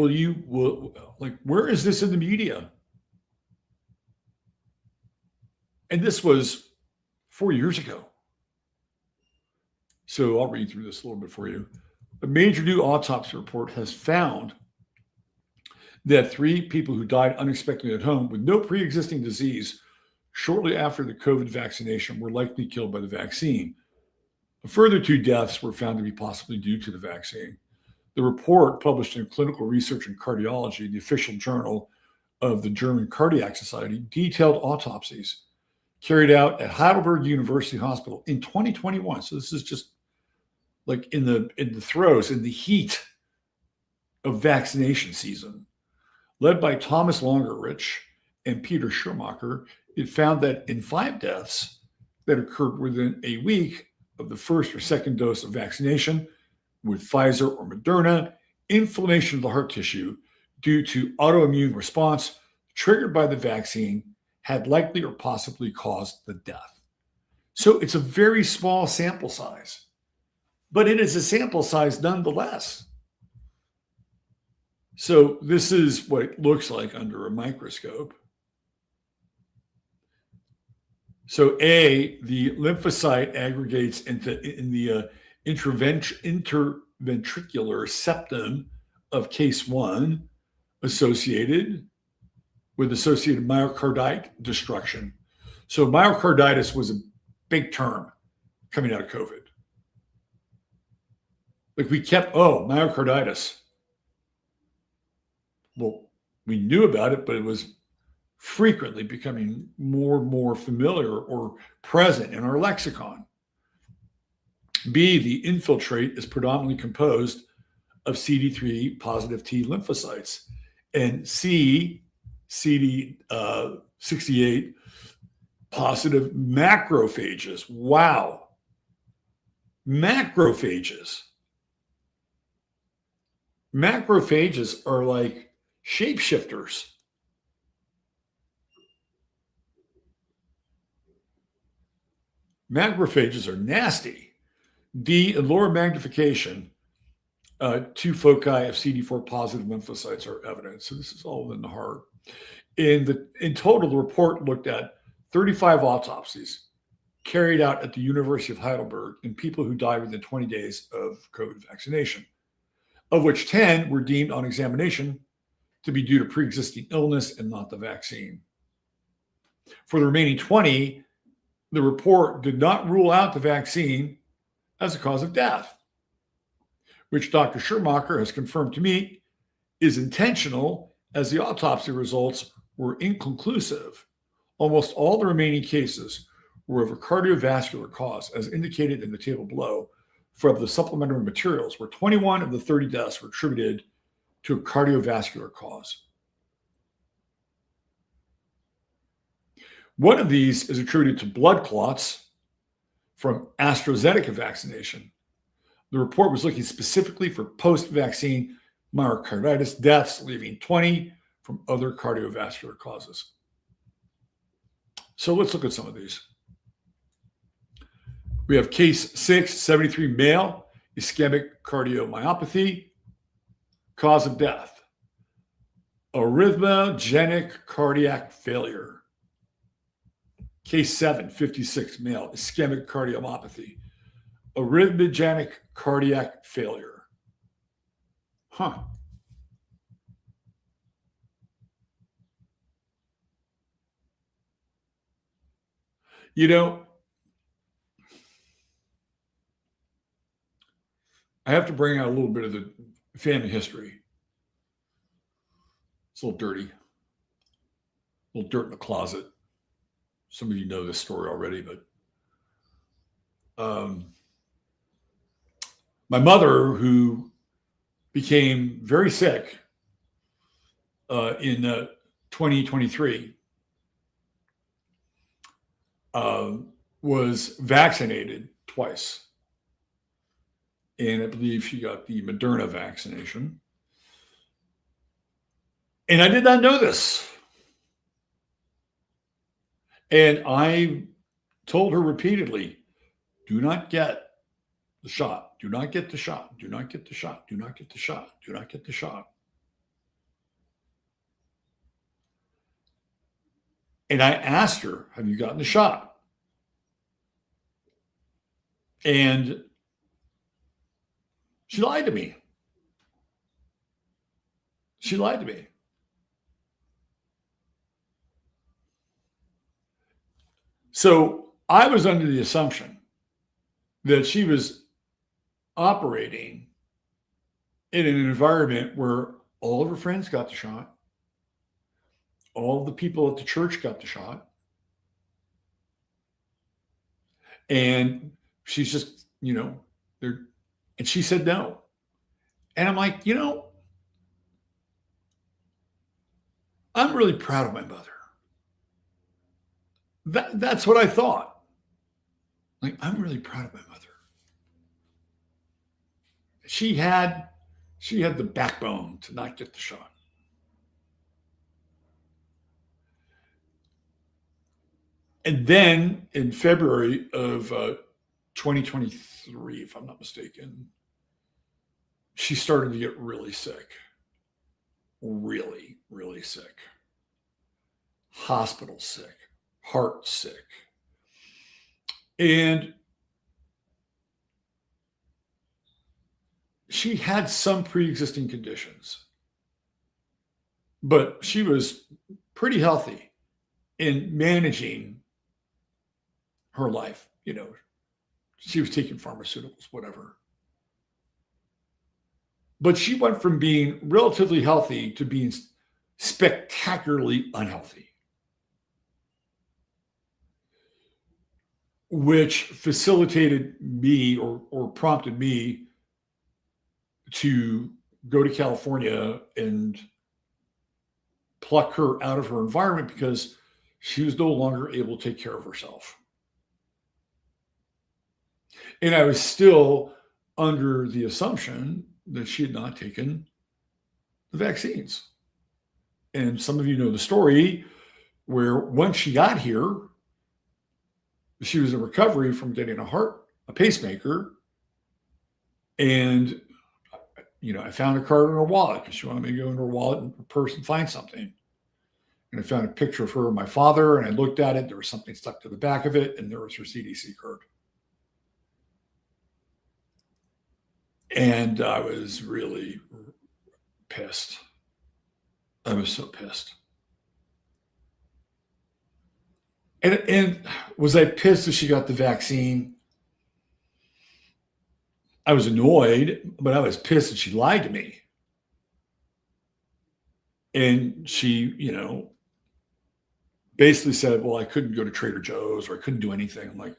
where is this in the media? And this was 4 years ago. So I'll read through this a little bit for you. A major new autopsy report has found that 3 people who died unexpectedly at home with no pre-existing disease shortly after the COVID vaccination were likely killed by the vaccine. A further 2 deaths were found to be possibly due to the vaccine. The report, published in Clinical Research in Cardiology, the official journal of the German Cardiac Society, detailed autopsies carried out at Heidelberg University Hospital in 2021. So this is just like in the throes, in the heat of vaccination season. Led by Thomas Longerich and Peter Schumacher, it found that in 5 deaths that occurred within a week of the first or second dose of vaccination with Pfizer or Moderna, inflammation of the heart tissue due to autoimmune response triggered by the vaccine had likely or possibly caused the death. So it's a very small sample size, but it is a sample size nonetheless. So this is what it looks like under a microscope. So the lymphocyte aggregates in the interventricular septum of case 1, associated myocarditis destruction. So myocarditis was a big term coming out of COVID. Like we kept, myocarditis. Well, we knew about it, but it was frequently becoming more and more familiar or present in our lexicon. B, the infiltrate is predominantly composed of CD3 positive T lymphocytes. And C, CD68 positive macrophages. Wow. Macrophages. Macrophages are like shapeshifters. Macrophages are nasty. D, in lower magnification, 2 foci of CD4 positive lymphocytes are evident. So this is all in the heart. In total, the report looked at 35 autopsies carried out at the University of Heidelberg in people who died within 20 days of COVID vaccination, of which 10 were deemed on examination to be due to pre-existing illness and not the vaccine. For the remaining 20, the report did not rule out the vaccine as a cause of death, which Dr. Schermacher has confirmed to me is intentional, as the autopsy results were inconclusive. Almost all the remaining cases were of a cardiovascular cause, as indicated in the table below from the supplementary materials, where 21 of the 30 deaths were attributed to a cardiovascular cause. One of these is attributed to blood clots from AstraZeneca vaccination. The report was looking specifically for post-vaccine myocarditis deaths, leaving 20 from other cardiovascular causes. So let's look at some of these. We have case 6, 73 male, ischemic cardiomyopathy, cause of death, arrhythmogenic cardiac failure. Case 7, 56 male, ischemic cardiomyopathy, arrhythmogenic cardiac failure. You know, I have to bring out a little bit of the family history. It's a little dirty, a little dirt in the closet. Some of you know this story already, but my mother, who became very sick in 2023, was vaccinated twice. And I believe she got the Moderna vaccination. And I did not know this. And I told her repeatedly, do not get the shot. Do not get the shot. Do not get the shot. Do not get the shot. Do not get the shot. And I asked her, have you gotten the shot? And she lied to me. She lied to me. So I was under the assumption that she was operating in an environment where all of her friends got the shot, all of the people at the church got the shot, and she's just, there. And she said no. And I'm like, I'm really proud of my mother. That's what I thought. Like, I'm really proud of my mother. She had the backbone to not get the shot. And then in February of 2023, if I'm not mistaken, she started to get really sick. really, really sick, hospital sick, heart sick. And she had some pre-existing conditions, but she was pretty healthy in managing her life. She was taking pharmaceuticals, whatever. But she went from being relatively healthy to being spectacularly unhealthy, which facilitated me or prompted me to go to California and pluck her out of her environment because she was no longer able to take care of herself. And I was still under the assumption that she had not taken the vaccines. And some of you know the story where once she got here, she was in recovery from getting a pacemaker. And, I found a card in her wallet because she wanted me to go in her wallet and her purse and find something. And I found a picture of her and my father, and I looked at it. There was something stuck to the back of it, and there was her CDC card. And I was really pissed. I was so pissed. And was I pissed that she got the vaccine? I was annoyed, but I was pissed that she lied to me. And she, basically said, well, I couldn't go to Trader Joe's or I couldn't do anything. I'm like,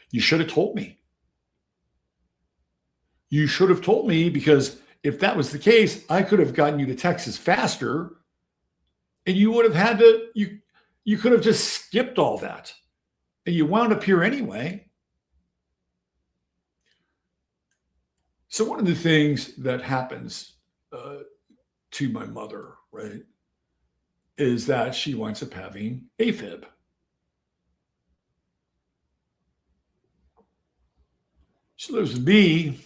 you should have told me. You should have told me, because if that was the case, I could have gotten you to Texas faster, and you would have had to, you could have just skipped all that, and you wound up here anyway. So one of the things that happens to my mother, right, is that she winds up having AFib. She lives with me,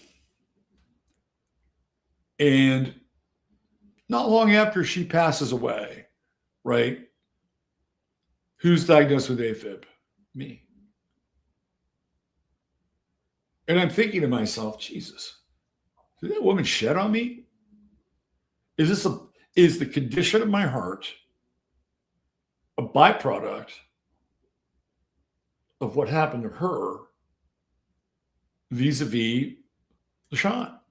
and not long after she passes away, right, who's diagnosed with AFib? Me. And I'm thinking to myself, Jesus, did that woman shed on me? Is the condition of my heart a byproduct of what happened to her vis-a-vis the shot?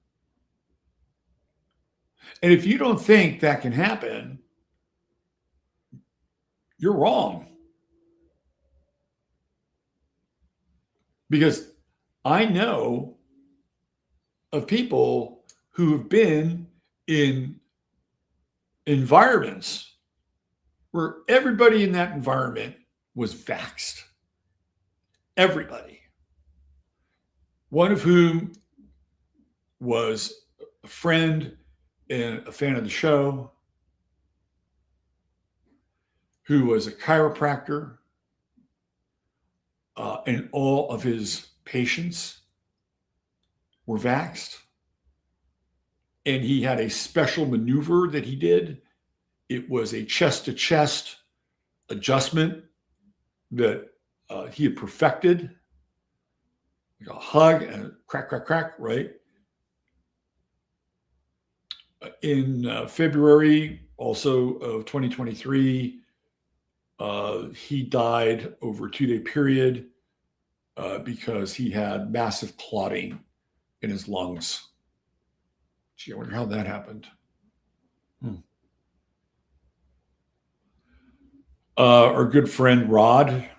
And if you don't think that can happen, you're wrong. Because I know of people who have been in environments where everybody in that environment was vaxxed. Everybody. One of whom was a friend and a fan of the show, who was a chiropractor, and all of his patients were vaxxed. And he had a special maneuver that he did. It was a chest-to-chest adjustment that he had perfected, like a hug and a crack, crack, crack, right? In February, also of 2023, he died over a 2-day period because he had massive clotting in his lungs. Gee, I wonder how that happened. Our good friend Rod,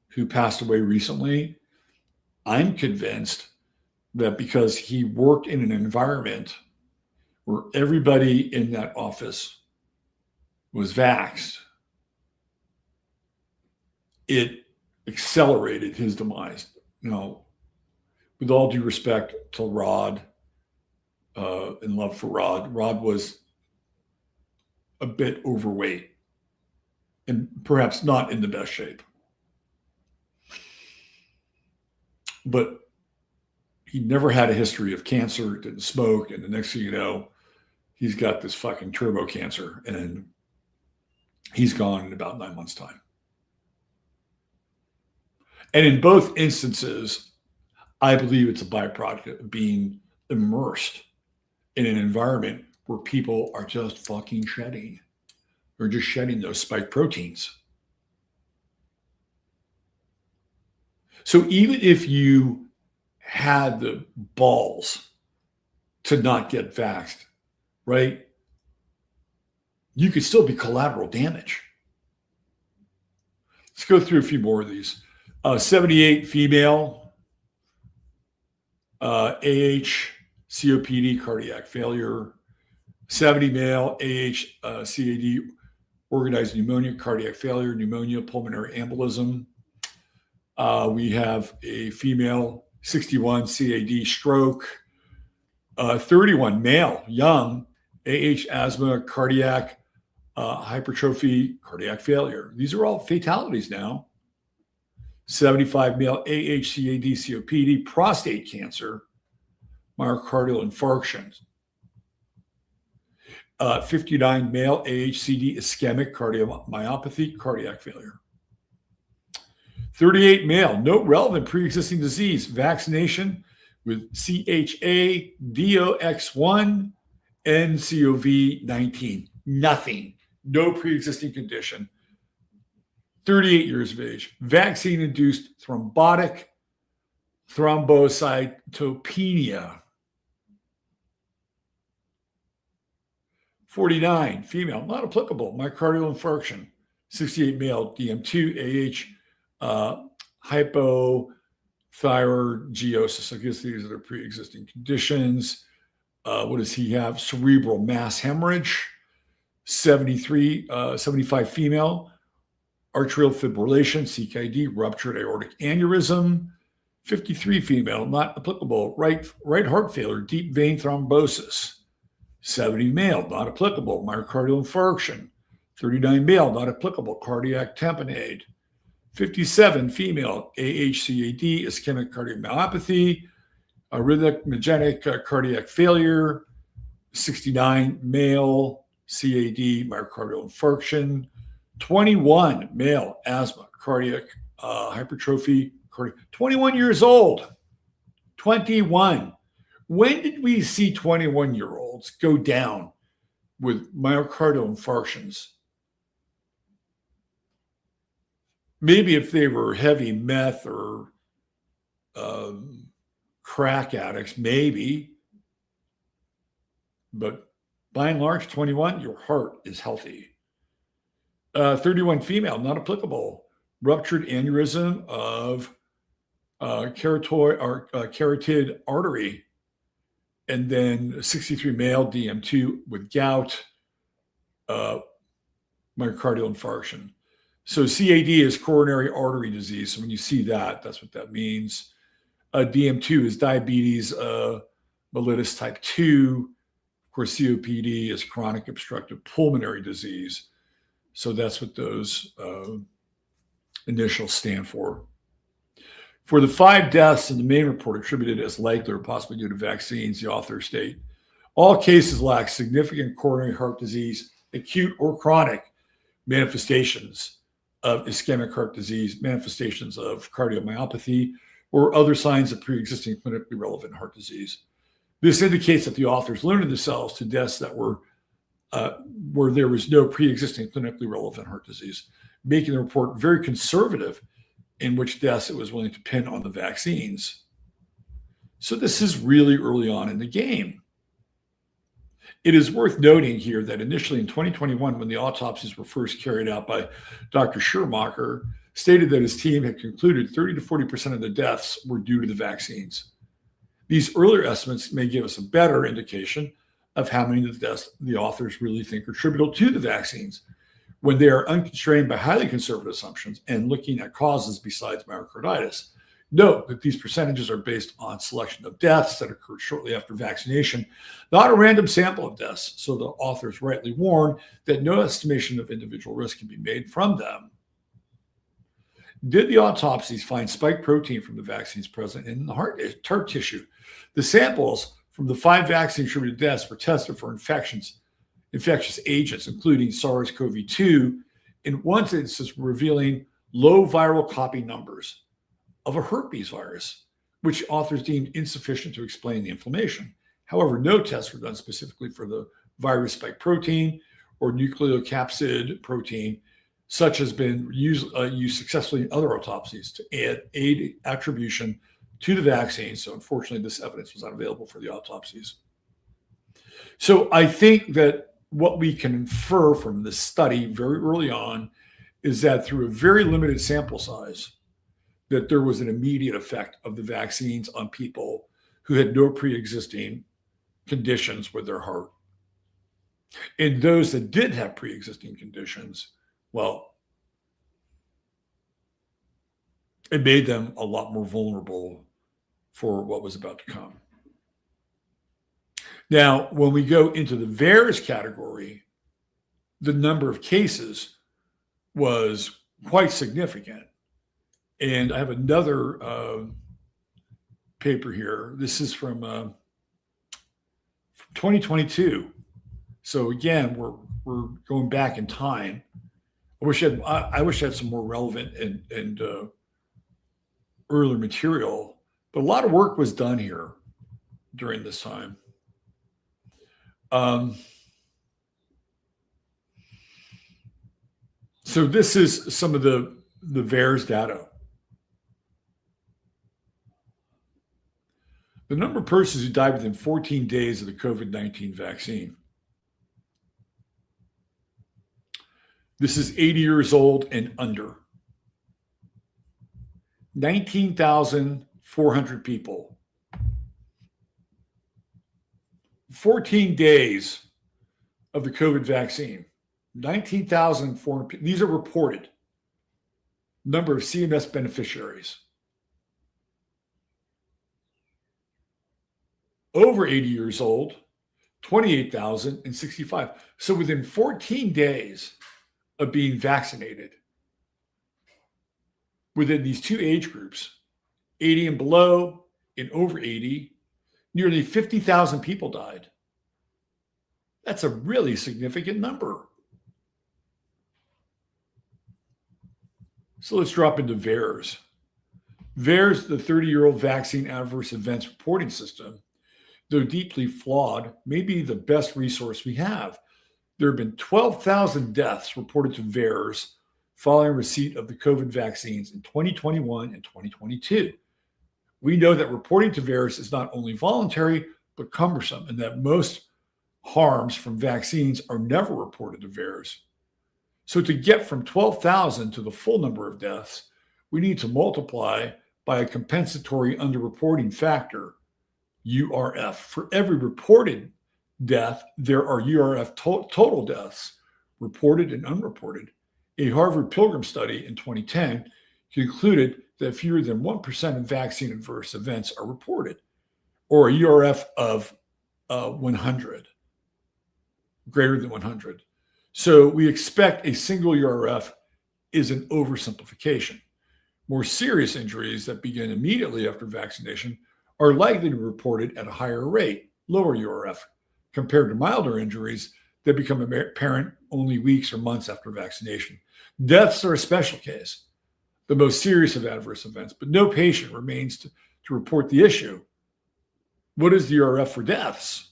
who passed away recently, I'm convinced that because he worked in an environment where everybody in that office was vaxxed, it accelerated his demise. Now, with all due respect to Rod, and love for Rod was a bit overweight and perhaps not in the best shape. But he never had a history of cancer, didn't smoke, and the next thing you know, he's got this fucking turbo cancer and he's gone in about 9 months' time. And in both instances, I believe it's a byproduct of being immersed in an environment where people are just fucking shedding. They're just shedding those spike proteins. So even if you had the balls to not get vaxxed, right, you could still be collateral damage. Let's go through a few more of these. 78 female, AH, COPD, cardiac failure. 70 male, AH, CAD, organized pneumonia, cardiac failure, pneumonia, pulmonary embolism. We have a female, 61, CAD, stroke. 31 male, young, AH, asthma, cardiac hypertrophy, cardiac failure. These are all fatalities now. 75 male, AH, CAD, COPD, prostate cancer, myocardial infarction. 59 male, AHCD, ischemic cardiomyopathy, cardiac failure. 38 male, no relevant pre-existing disease, vaccination with CHA, DOX1, NCOV19. Nothing, no pre-existing condition. 38 years of age, vaccine-induced thrombotic thrombocytopenia. 49, female, not applicable, myocardial infarction. 68 male, DM2, hypothyroidiosis. I guess these are the pre-existing conditions. What does he have? Cerebral mass hemorrhage. 75 female, atrial fibrillation, CKD, ruptured aortic aneurysm. 53 female, not applicable, right heart failure, deep vein thrombosis. 70 male, not applicable, myocardial infarction. 39 male, not applicable, cardiac tamponade. 57 female, AHCAD, ischemic cardiomyopathy, arrhythmogenic cardiac failure. 69 male, CAD, myocardial infarction. 21 male, asthma, cardiac hypertrophy, 21 years old. 21. When did we see 21-year-olds go down with myocardial infarctions? Maybe if they were heavy meth or crack addicts, maybe. But by and large, 21, your heart is healthy. 31 female, not applicable. Ruptured aneurysm of carotid artery. And then 63 male, DM2 with gout, myocardial infarction. So CAD is coronary artery disease. So when you see that, that's what that means. DM2 is diabetes mellitus type 2. Of course, COPD is chronic obstructive pulmonary disease. So that's what those initials stand for. For the 5 deaths in the main report attributed as likely or possibly due to vaccines, the authors state, all cases lack significant coronary heart disease, acute or chronic manifestations of ischemic heart disease, manifestations of cardiomyopathy, or other signs of pre-existing clinically relevant heart disease. This indicates that the authors limited themselves to deaths that were where there was no pre-existing clinically relevant heart disease, making the report very conservative in which deaths it was willing to pin on the vaccines. So this is really early on in the game. It is worth noting here that initially in 2021, when the autopsies were first carried out by Dr. Schirmacher, stated that his team had concluded 30 to 40% of the deaths were due to the vaccines. These earlier estimates may give us a better indication of how many of the deaths the authors really think are attributable to the vaccines, when they are unconstrained by highly conservative assumptions and looking at causes besides myocarditis. Note that these percentages are based on selection of deaths that occurred shortly after vaccination, not a random sample of deaths. So the authors rightly warn that no estimation of individual risk can be made from them. Did the autopsies find spike protein from the vaccines present in the heart tissue? The samples from the 5 vaccine-attributed deaths were tested for infectious agents, including SARS-CoV-2, in one instance revealing low viral copy numbers of a herpes virus, which authors deemed insufficient to explain the inflammation. However, no tests were done specifically for the virus spike protein or nucleocapsid protein, such as been used successfully in other autopsies to aid attribution to the vaccine. So unfortunately, this evidence was not available for the autopsies. So I think that what we can infer from this study very early on is that through a very limited sample size, that there was an immediate effect of the vaccines on people who had no pre-existing conditions with their heart. And those that did have pre-existing conditions, well, it made them a lot more vulnerable for what was about to come. Now, when we go into the VAERS category, the number of cases was quite significant. And I have another paper here. This is from 2022. So again, we're going back in time. I wish I had some more relevant and earlier material, but a lot of work was done here during this time. So this is some of the VAERS data. The number of persons who died within 14 days of the COVID-19 vaccine. This is 80 years old and under. 19,400 people. 14 days of the COVID vaccine. 19,400 people. These are reported. Number of CMS beneficiaries. Over 80 years old, 28,065. So within 14 days of being vaccinated, within these two age groups, 80 and below and over 80, nearly 50,000 people died. That's a really significant number. So let's drop into VAERS. VAERS, the 30-year-old vaccine adverse events reporting system, though deeply flawed, may be the best resource we have. There have been 12,000 deaths reported to VAERS following receipt of the COVID vaccines in 2021 and 2022. We know that reporting to VAERS is not only voluntary, but cumbersome, and that most harms from vaccines are never reported to VAERS. So to get from 12,000 to the full number of deaths, we need to multiply by a compensatory underreporting factor, URF. For every reported death, there are URF total deaths, reported and unreported. A Harvard Pilgrim study in 2010 concluded that fewer than 1% of vaccine adverse events are reported, or a URF of 100, greater than 100. So we expect a single URF is an oversimplification. More serious injuries that begin immediately after vaccination are likely to be reported at a higher rate, lower URF, compared to milder injuries that become apparent only weeks or months after vaccination. Deaths are a special case, the most serious of adverse events, but no patient remains to report the issue. What is the URF for deaths?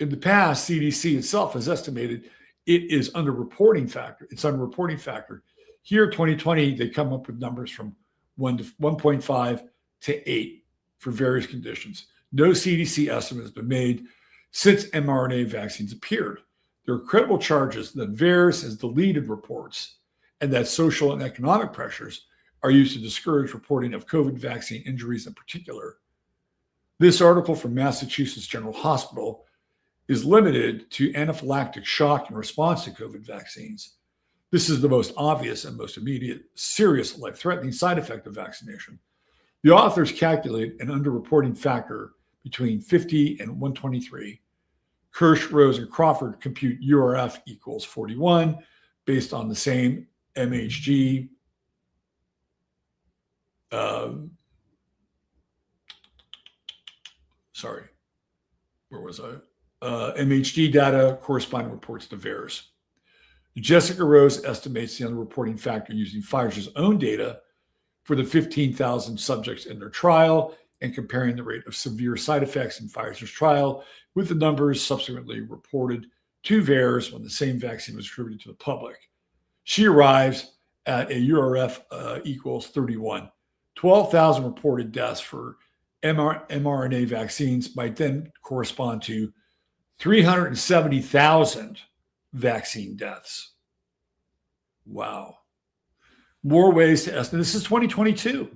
In the past, CDC itself has estimated it is underreporting factor. It's underreporting factor. Here, 2020, they come up with numbers from 1.5 to 8 for various conditions. No CDC estimate has been made since mRNA vaccines appeared. There are credible charges that VAERS has deleted reports and that social and economic pressures are used to discourage reporting of COVID vaccine injuries in particular. This article from Massachusetts General Hospital is limited to anaphylactic shock in response to COVID vaccines. This is the most obvious and most immediate, serious, life-threatening side effect of vaccination. The authors calculate an underreporting factor between 50 and 123. Kirsch, Rose, and Crawford compute URF equals 41 based on the same MHG where was I? MHD data corresponding reports to VAERS. Jessica Rose estimates the underreporting factor using Pfizer's own data for the 15,000 subjects in their trial and comparing the rate of severe side effects in Pfizer's trial with the numbers subsequently reported to VAERS when the same vaccine was distributed to the public. She arrives at a URF equals 31. 12,000 reported deaths for mRNA vaccines might then correspond to 370,000 vaccine deaths. Wow. More ways to estimate. This is 2022.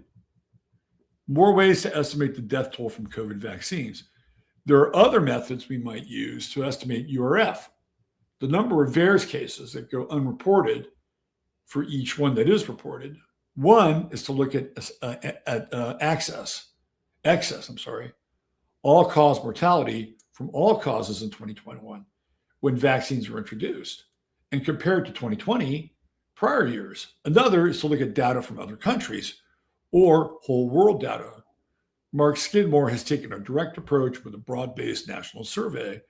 More ways to estimate the death toll from COVID vaccines. There are other methods we might use to estimate URF, the number of VAERS cases that go unreported for each one that is reported. One is to look at excess, all-cause mortality from all causes in 2021 when vaccines were introduced and compared to 2020 prior years. Another is to look at data from other countries or whole world data. Mark Skidmore has taken a direct approach with a broad-based national survey.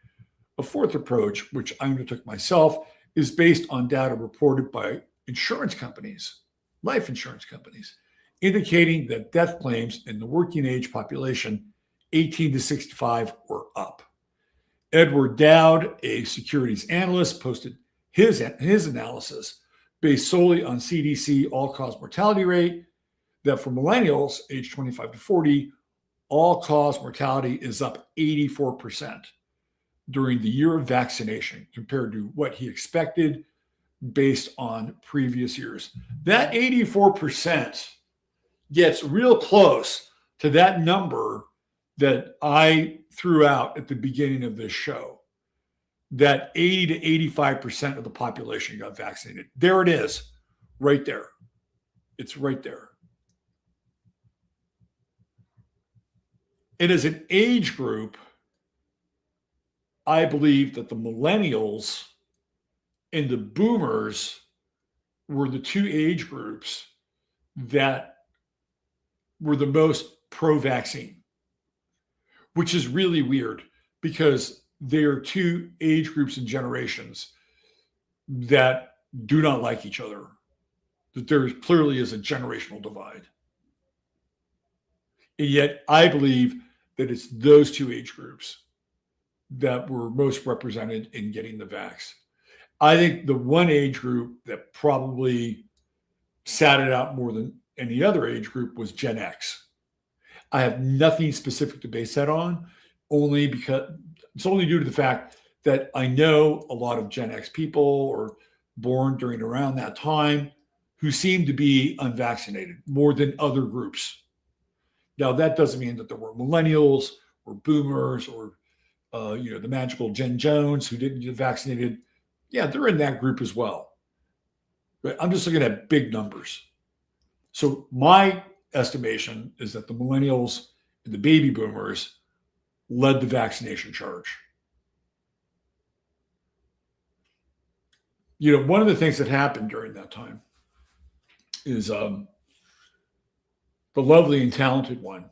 A fourth approach, which I undertook myself, is based on data reported by insurance companies, life insurance companies, indicating that death claims in the working age population 18 to 65 were up. Edward Dowd, a securities analyst, posted his analysis based solely on CDC all-cause mortality rate that for millennials aged 25 to 40, all-cause mortality is up 84% during the year of vaccination compared to what he expected based on previous years. That 84% gets real close to that number that I threw out at the beginning of this show, that 80 to 85% of the population got vaccinated. There it is, right there. It's right there. It is an age group. I believe that the millennials and the boomers were the two age groups that were the most pro-vaccine, which is really weird because they are two age groups and generations that do not like each other, that there clearly is a generational divide. And yet I believe that it's those two age groups that were most represented in getting the vax. I think the one age group that probably sat it out more than any other age group was Gen X. I have nothing specific to base that on, only because it's only due to the fact that I know a lot of Gen X people or born during around that time who seem to be unvaccinated more than other groups. Now, that doesn't mean that there were millennials or boomers or the magical Gen Jones who didn't get vaccinated. Yeah, they're in that group as well. But I'm just looking at big numbers. So my estimation is that the millennials and the baby boomers led the vaccination charge. One of the things that happened during that time is the lovely and talented one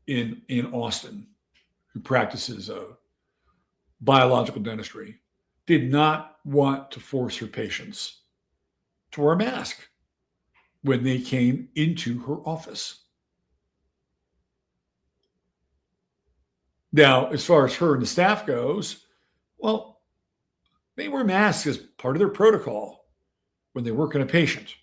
in Austin who practices biological dentistry did not want to force her patients to wear a mask when they came into her office. Now, as far as her and the staff goes, well, they wear masks as part of their protocol when they work on a patient.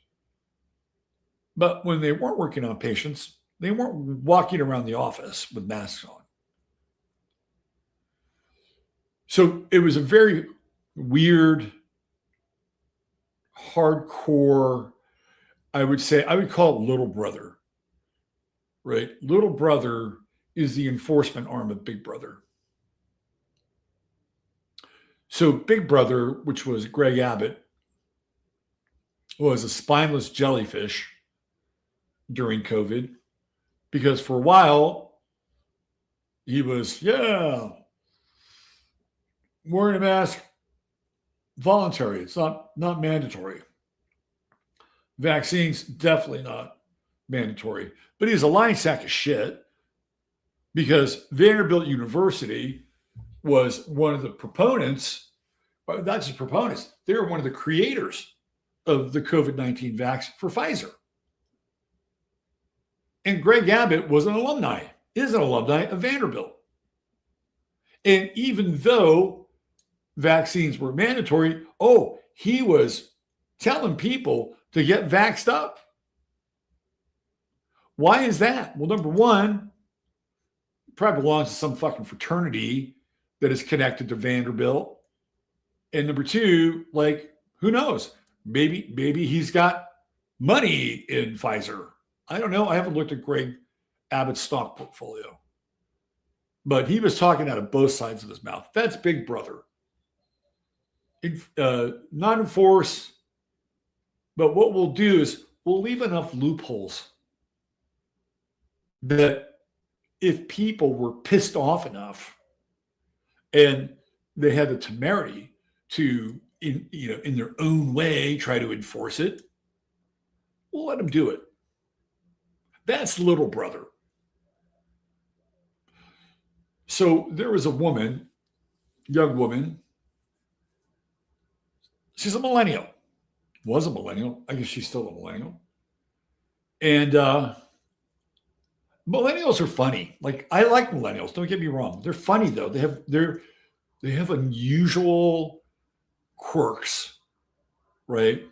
But when they weren't working on patients, they weren't walking around the office with masks on. So it was a very weird, hardcore, I would call it little brother, right? Little brother is the enforcement arm of Big Brother. So Big Brother, which was Greg Abbott, was a spineless jellyfish during COVID because for a while he was, wearing a mask, voluntary. It's not mandatory. Vaccines, definitely not mandatory. But he's a lying sack of shit because Vanderbilt University was one of the proponents, but not just proponents, they were one of the creators of the COVID-19 vaccine for Pfizer. And Greg Abbott was an alumni, is an alumni of Vanderbilt. And even though vaccines were mandatory, he was telling people to get vaxxed up. Why is that? Well, number one, he probably belongs to some fucking fraternity that is connected to Vanderbilt. And number two, like, who knows? Maybe he's got money in Pfizer. I don't know. I haven't looked at Greg Abbott's stock portfolio. But he was talking out of both sides of his mouth. That's Big Brother. Not enforce, but what we'll do is we'll leave enough loopholes that if people were pissed off enough and they had the temerity to, in their own way, try to enforce it, we'll let them do it. That's little brother. So there was a woman, young woman. She's a millennial. Was a millennial. I guess she's still a millennial. And millennials are funny. Like, I like millennials. Don't get me wrong. They're funny though. They have unusual quirks, right?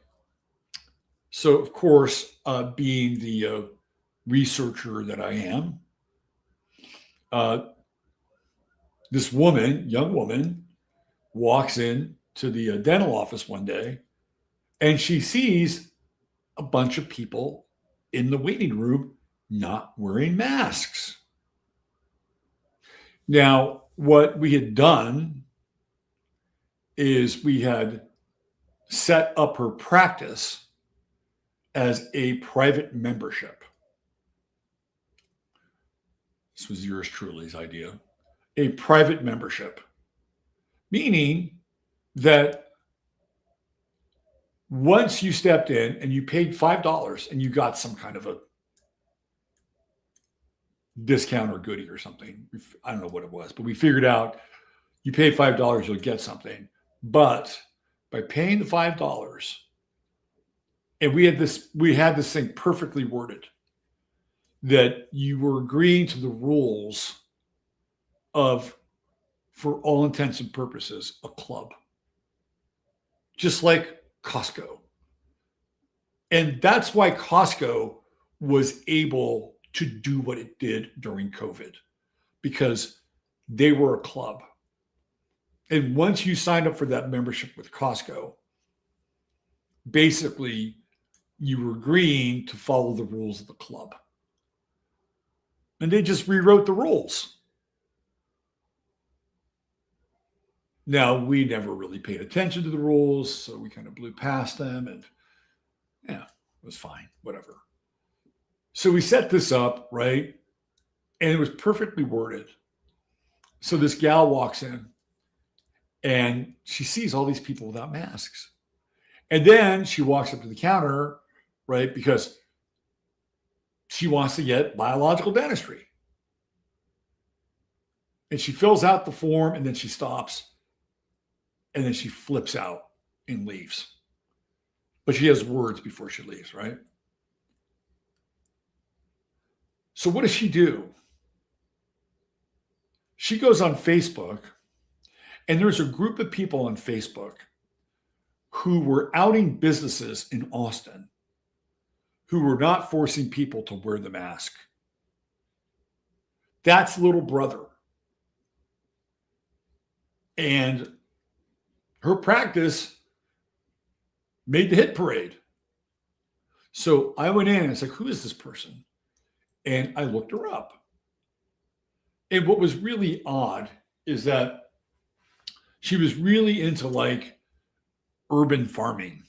So of course, being the researcher that I am, this woman, young woman, walks in to the dental office one day, and she sees a bunch of people in the waiting room not wearing masks. Now, what we had done is we had set up her practice as a private membership. This was yours truly's idea. A private membership, meaning that once you stepped in and you paid $5 and you got some kind of a discount or goodie or something. I don't know what it was, but we figured out you pay $5, you'll get something. But by paying the $5, and we had this thing perfectly worded, that you were agreeing to the rules of, for all intents and purposes, a club. Just like Costco. And that's why Costco was able to do what it did during COVID, because they were a club. And once you signed up for that membership with Costco, basically you were agreeing to follow the rules of the club. And they just rewrote the rules. Now, we never really paid attention to the rules, so we kind of blew past them, and yeah, it was fine, whatever. So we set this up, right? And it was perfectly worded. So this gal walks in, and she sees all these people without masks. And then she walks up to the counter, right? Because she wants to get biological dentistry. And she fills out the form, and then she stops. And then she flips out and leaves. But she has words before she leaves, right? So what does she do? She goes on Facebook, and there's a group of people on Facebook who were outing businesses in Austin who were not forcing people to wear the mask. That's little brother. And her practice made the hit parade. So I went in and I was like, who is this person? And I looked her up. And what was really odd is that she was really into like urban farming,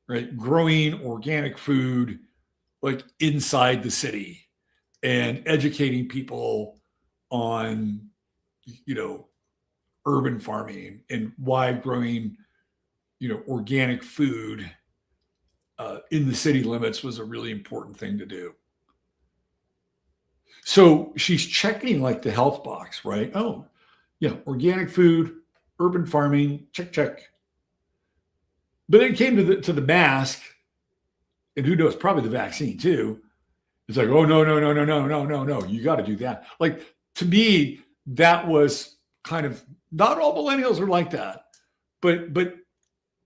right? Growing organic food like inside the city and educating people on, urban farming and why growing, organic food in the city limits was a really important thing to do. So she's checking like the health box, right? Oh, Yeah, organic food, urban farming, check, check. But then it came to the mask, and who knows, probably the vaccine too. It's like, oh no, no, no, no, no, no, no, no. You got to do that. Like, to me, that was kind of, not all millennials are like that, but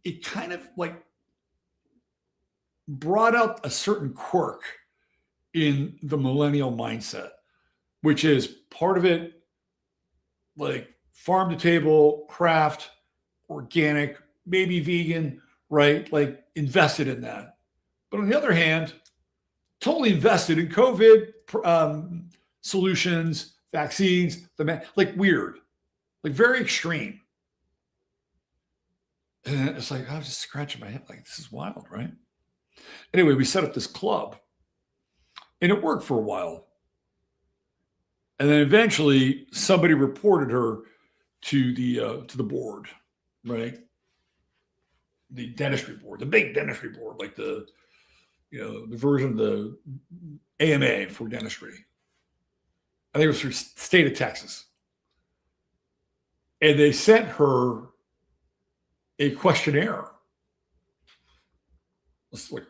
it kind of like brought out a certain quirk in the millennial mindset, which is part of it like farm to table, craft, organic, maybe vegan, right? Like invested in that. But on the other hand, totally invested in COVID solutions, vaccines, like weird, like very extreme. And it's like, I was just scratching my head, like, this is wild, right? Anyway, we set up this club and it worked for a while. And then eventually somebody reported her to the board, right? The dentistry board, the big dentistry board, like the version of the AMA for dentistry. I think it was for state of Texas. And they sent her a questionnaire. It's like,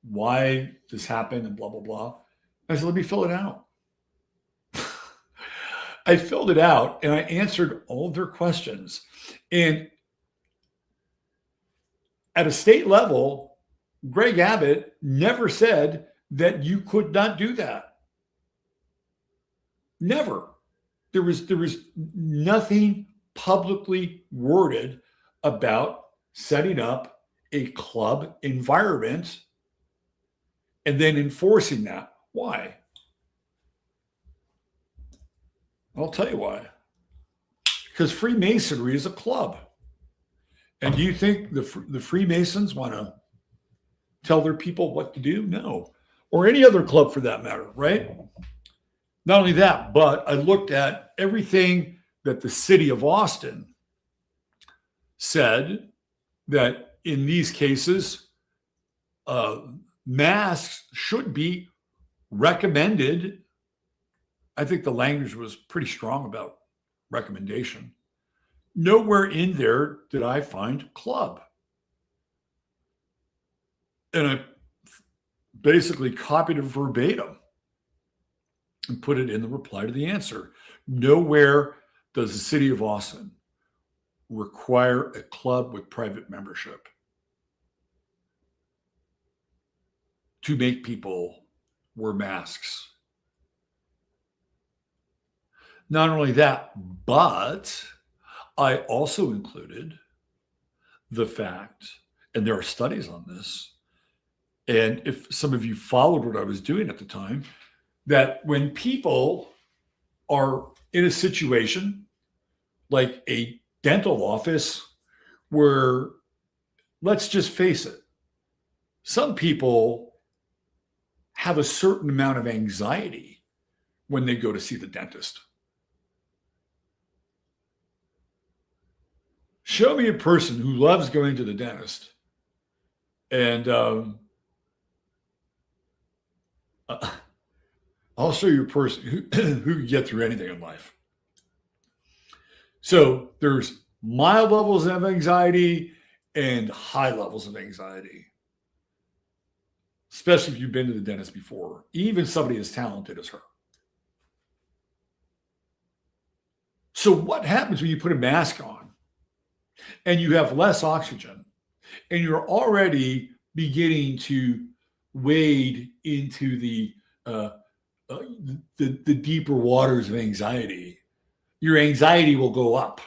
why this happened and blah, blah, blah. I said, let me fill it out. I filled it out and I answered all of their questions. And at a state level, Greg Abbott never said that you could not do that. Never. There was nothing publicly worded about setting up a club environment and then enforcing that. Why? I'll tell you why. Because Freemasonry is a club. And do you think the Freemasons want to tell their people what to do? No. Or any other club for that matter, right? Not only that, but I looked at everything that the city of Austin said that in these cases, masks should be recommended. I think the language was pretty strong about recommendation. Nowhere in there did I find club. And I basically copied it verbatim and put it in the reply to the answer. Nowhere does the city of Austin require a club with private membership to make people wear masks. Not only that, but I also included the fact, and there are studies on this, and if some of you followed what I was doing at the time, that when people are in a situation like a dental office where, let's just face it, some people have a certain amount of anxiety when they go to see the dentist. Show me a person who loves going to the dentist and I'll show you a person who can get through anything in life. So there's mild levels of anxiety and high levels of anxiety, especially if you've been to the dentist before, even somebody as talented as her. So what happens when you put a mask on and you have less oxygen and you're already beginning to wade into the deeper waters of anxiety? Your anxiety will go up.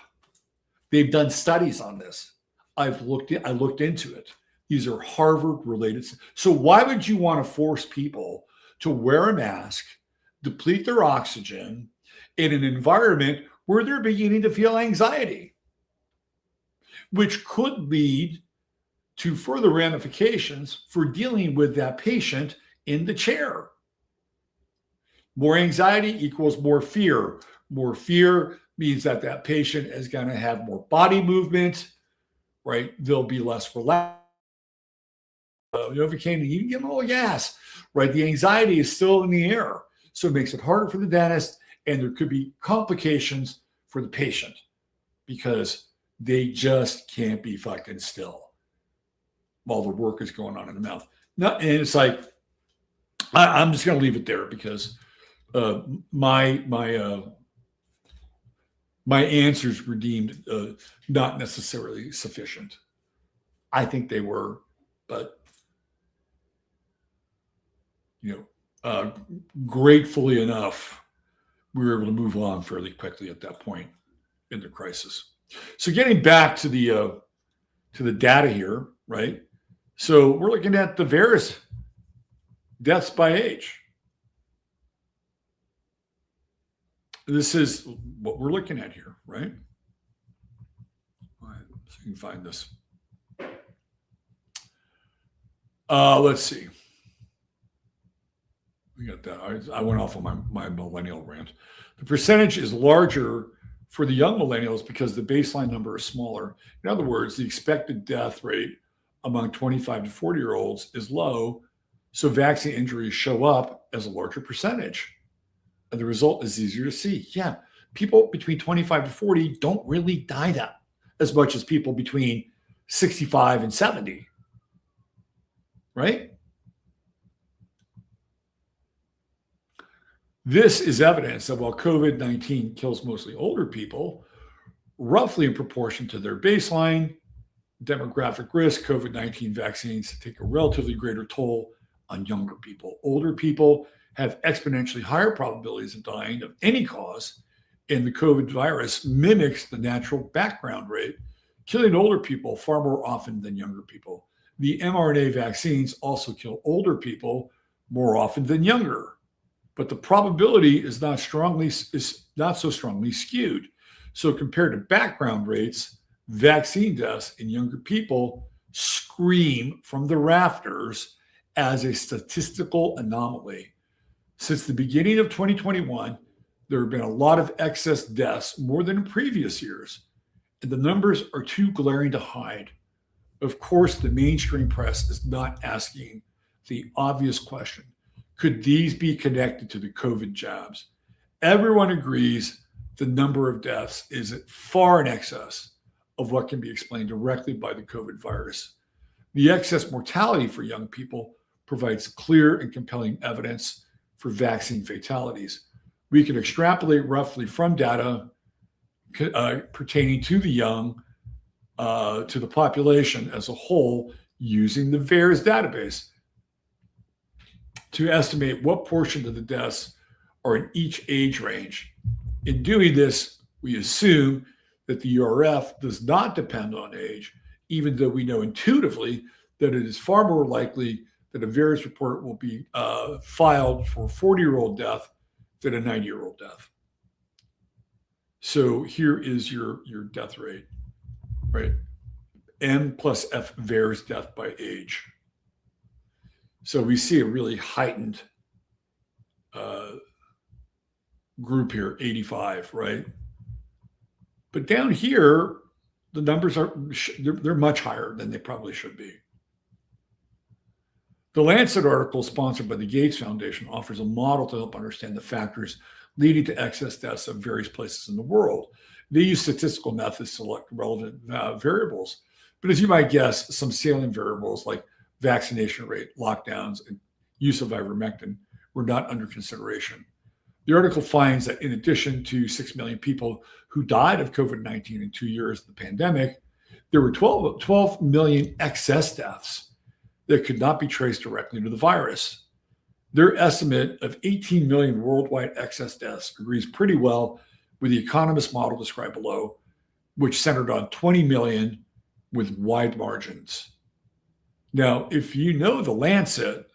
They've done studies on this. I looked into it. These are Harvard related. So why would you want to force people to wear a mask, deplete their oxygen in an environment where they're beginning to feel anxiety, which could lead to further ramifications for dealing with that patient in the chair? More anxiety equals more fear. More fear means that patient is going to have more body movement, right? They'll be less relaxed. Novocaine, you give them a little gas, right? The anxiety is still in the air. So it makes it harder for the dentist, and there could be complications for the patient because they just can't be fucking still while the work is going on in the mouth. And it's like, I'm just going to leave it there because my answers were deemed not necessarily sufficient. I think they were, but gratefully enough, we were able to move on fairly quickly at that point in the crisis. So getting back to the data here, right? So we're looking at the various deaths by age. This is what we're looking at here, right? All right, so you can find this. Let's see. We got that. I went off on my millennial rant. The percentage is larger for the young millennials because the baseline number is smaller. In other words, the expected death rate among 25 to 40-year-olds is low, so vaccine injuries show up as a larger percentage. And the result is easier to see. Yeah, people between 25 to 40 don't really die that as much as people between 65 and 70, right? This is evidence that while COVID-19 kills mostly older people, roughly in proportion to their baseline demographic risk, COVID-19 vaccines take a relatively greater toll on younger people. Older people have exponentially higher probabilities of dying of any cause, and the COVID virus mimics the natural background rate, killing older people far more often than younger people. The mRNA vaccines also kill older people more often than younger, but the probability is not so strongly skewed. So compared to background rates, vaccine deaths in younger people scream from the rafters as a statistical anomaly. Since the beginning of 2021, there have been a lot of excess deaths, more than in previous years, and the numbers are too glaring to hide. Of course, the mainstream press is not asking the obvious question: could these be connected to the COVID jabs? Everyone agrees the number of deaths is far in excess of what can be explained directly by the COVID virus. The excess mortality for young people provides clear and compelling evidence for vaccine fatalities. We can extrapolate roughly from data pertaining to the young, to the population as a whole, using the VAERS database to estimate what portion of the deaths are in each age range. In doing this, we assume that the URF does not depend on age, even though we know intuitively that it is far more likely that a VAERS report will be filed for a 40-year-old death than a 90-year-old death. So here is your death rate, right? M plus F VAERS death by age. So we see a really heightened group here, 85, right? But down here, the numbers they're much higher than they probably should be. The Lancet article, sponsored by the Gates Foundation, offers a model to help understand the factors leading to excess deaths of various places in the world. They use statistical methods to select relevant variables. But as you might guess, some salient variables like vaccination rate, lockdowns, and use of ivermectin were not under consideration. The article finds that in addition to 6 million people who died of COVID-19 in 2 years of the pandemic, there were 12 million excess deaths that could not be traced directly to the virus. Their estimate of 18 million worldwide excess deaths agrees pretty well with the economist model described below, which centered on 20 million with wide margins. Now, if you know the Lancet,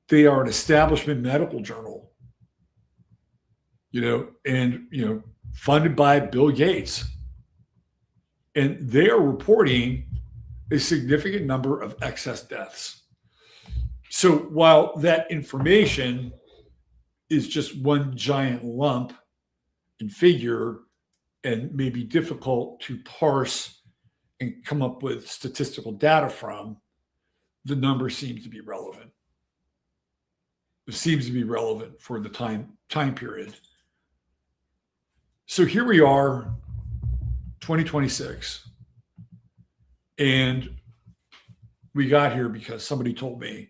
they are an establishment medical journal, and funded by Bill Gates. And they are reporting a significant number of excess deaths. So while that information is just one giant lump and figure and may be difficult to parse and come up with statistical data from, the number seems to be relevant. It seems to be relevant for the time period. So here we are, 2026, and we got here because somebody told me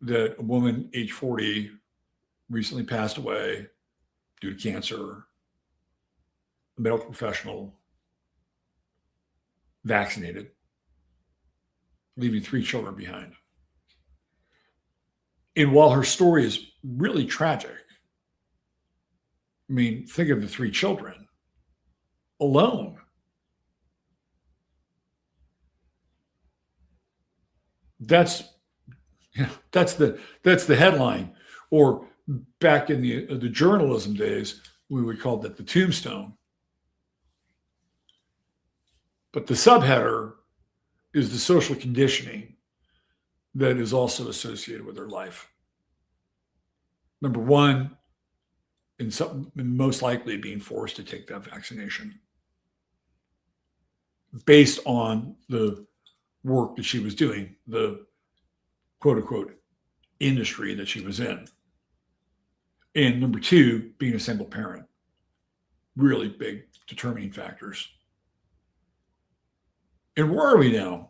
that a woman age 40 recently passed away due to cancer, a medical professional, vaccinated, leaving 3 children behind. And while her story is really tragic, I mean, think of the 3 children alone. That's the headline. Or back in the journalism days, we would call that the tombstone. But the subheader is the social conditioning that is also associated with their life. Number one, and most likely being forced to take that vaccination based on the work that she was doing, the quote unquote industry that she was in. And number two, being a single parent. Really big determining factors. And where are we now?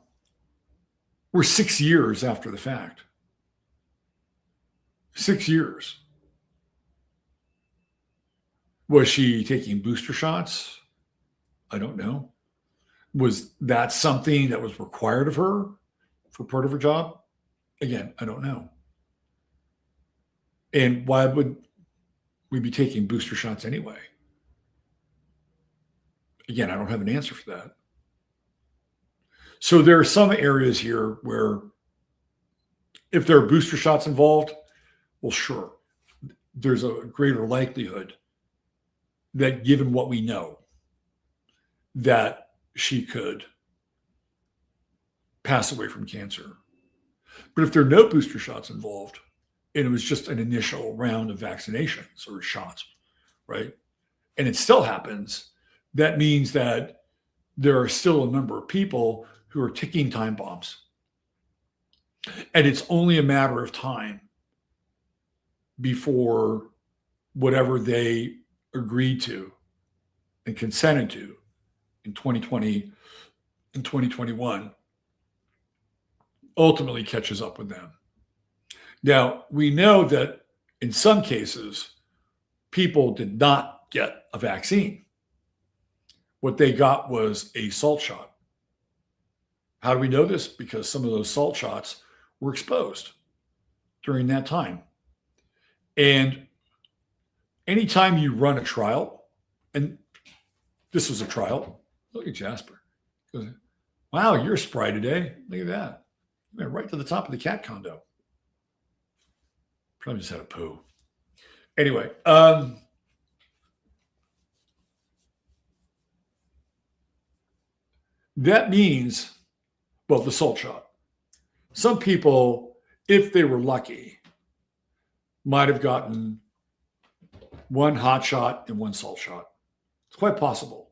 We're 6 years after the fact. 6 years. Was she taking booster shots? I don't know. Was that something that was required of her for part of her job? Again, I don't know. And why would we be taking booster shots anyway? Again, I don't have an answer for that. So there are some areas here where if there are booster shots involved, well, sure, there's a greater likelihood that given what we know, that she could pass away from cancer. But if there are no booster shots involved, and it was just an initial round of vaccinations or shots, right? And it still happens, that means that there are still a number of people who are ticking time bombs. And it's only a matter of time before whatever they agreed to and consented to in 2020 and 2021 ultimately catches up with them. Now, we know that in some cases, people did not get a vaccine. What they got was a salt shot. How do we know this? Because some of those salt shots were exposed during that time. And anytime you run a trial, and this was a trial, look at Jasper. He goes, wow, you're spry today. Look at that. You went right to the top of the cat condo. Probably just had a poo. Anyway, that means, well, the salt shot. Some people, if they were lucky, might have gotten one hot shot and one salt shot. It's quite possible.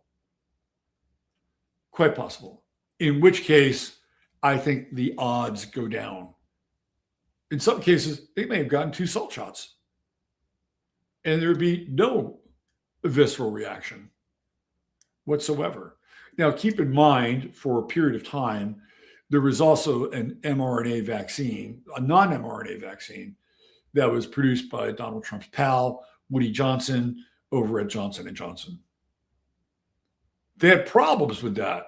Quite possible. In which case, I think the odds go down. In some cases, they may have gotten 2 salt shots, and there would be no visceral reaction whatsoever. Now, keep in mind, for a period of time, there was also an mRNA vaccine, a non-mRNA vaccine, that was produced by Donald Trump's pal, Woody Johnson, over at Johnson & Johnson. They had problems with that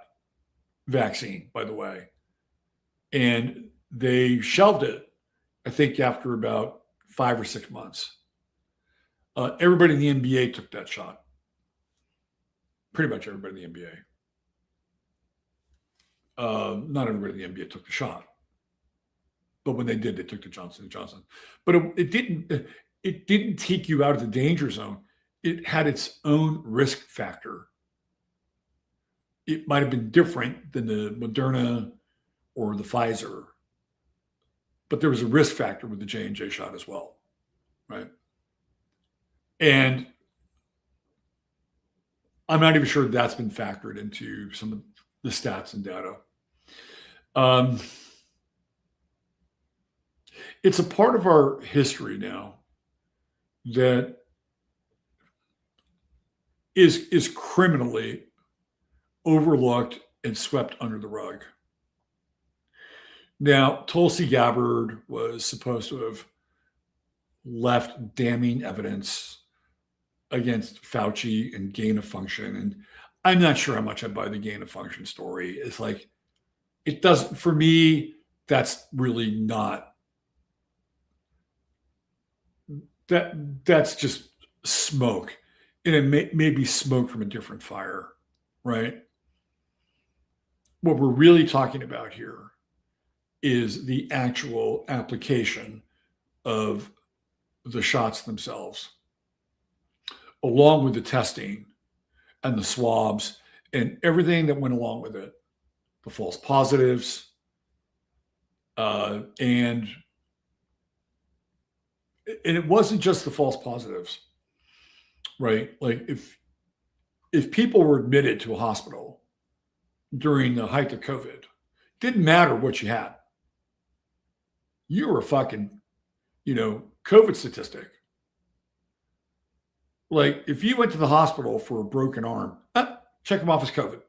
vaccine, by the way, and they shelved it, I think, after about 5 or 6 months. Everybody in the NBA took that shot. Pretty much everybody in the NBA. Not everybody in the NBA took the shot, but when they did, they took the Johnson & Johnson. But it didn't take you out of the danger zone. It had its own risk factor. It might have been different than the Moderna or the Pfizer, but there was a risk factor with the J&J shot as well, right? And I'm not even sure that's been factored into some of the stats and data. It's a part of our history now that is criminally overlooked and swept under the rug. Now, Tulsi Gabbard was supposed to have left damning evidence against Fauci and gain of function. And I'm not sure how much I buy the gain of function story. It's like, it doesn't, for me, that's really not, that's just smoke. And it may be smoke from a different fire, right? What we're really talking about here is the actual application of the shots themselves, along with the testing and the swabs and everything that went along with it, the false positives, and it wasn't just the false positives, right? Like if people were admitted to a hospital during the height of COVID, didn't matter what you had. You were a fucking, COVID statistic. Like if you went to the hospital for a broken arm, check them off as COVID.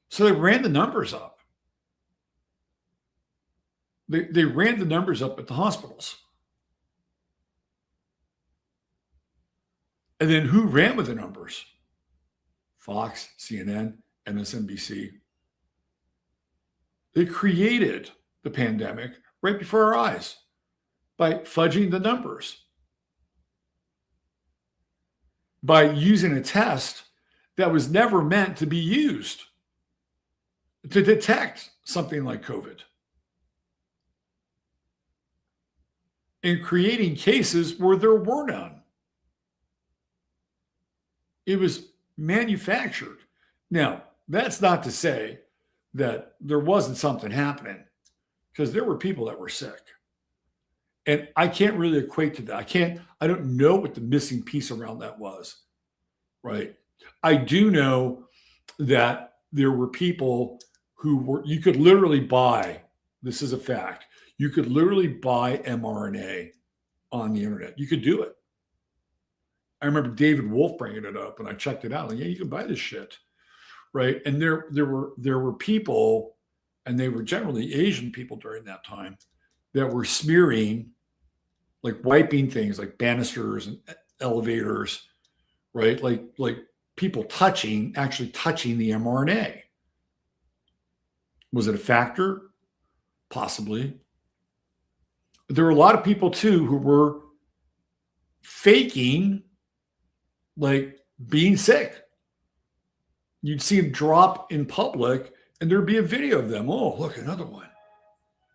So they ran the numbers up. They ran the numbers up at the hospitals. And then who ran with the numbers? Fox, CNN, MSNBC. They created the pandemic right before our eyes by fudging the numbers, by using a test that was never meant to be used to detect something like COVID, and creating cases where there were none. It was manufactured. Now, that's not to say that there wasn't something happening, because there were people that were sick. And I can't really equate to that. I don't know what the missing piece around that was, right? I do know that there were people you could literally buy, this is a fact, you could literally buy mRNA on the internet. You could do it. I remember David Wolf bringing it up, and I checked it out. Like, yeah, you can buy this shit, right? And there were people, and they were generally Asian people during that time, that were smearing, like wiping things like banisters and elevators, right? Like people actually touching the mRNA. Was it a factor? Possibly. There were a lot of people too who were faking, like being sick. You'd see them drop in public and there'd be a video of them. Oh, look, another one.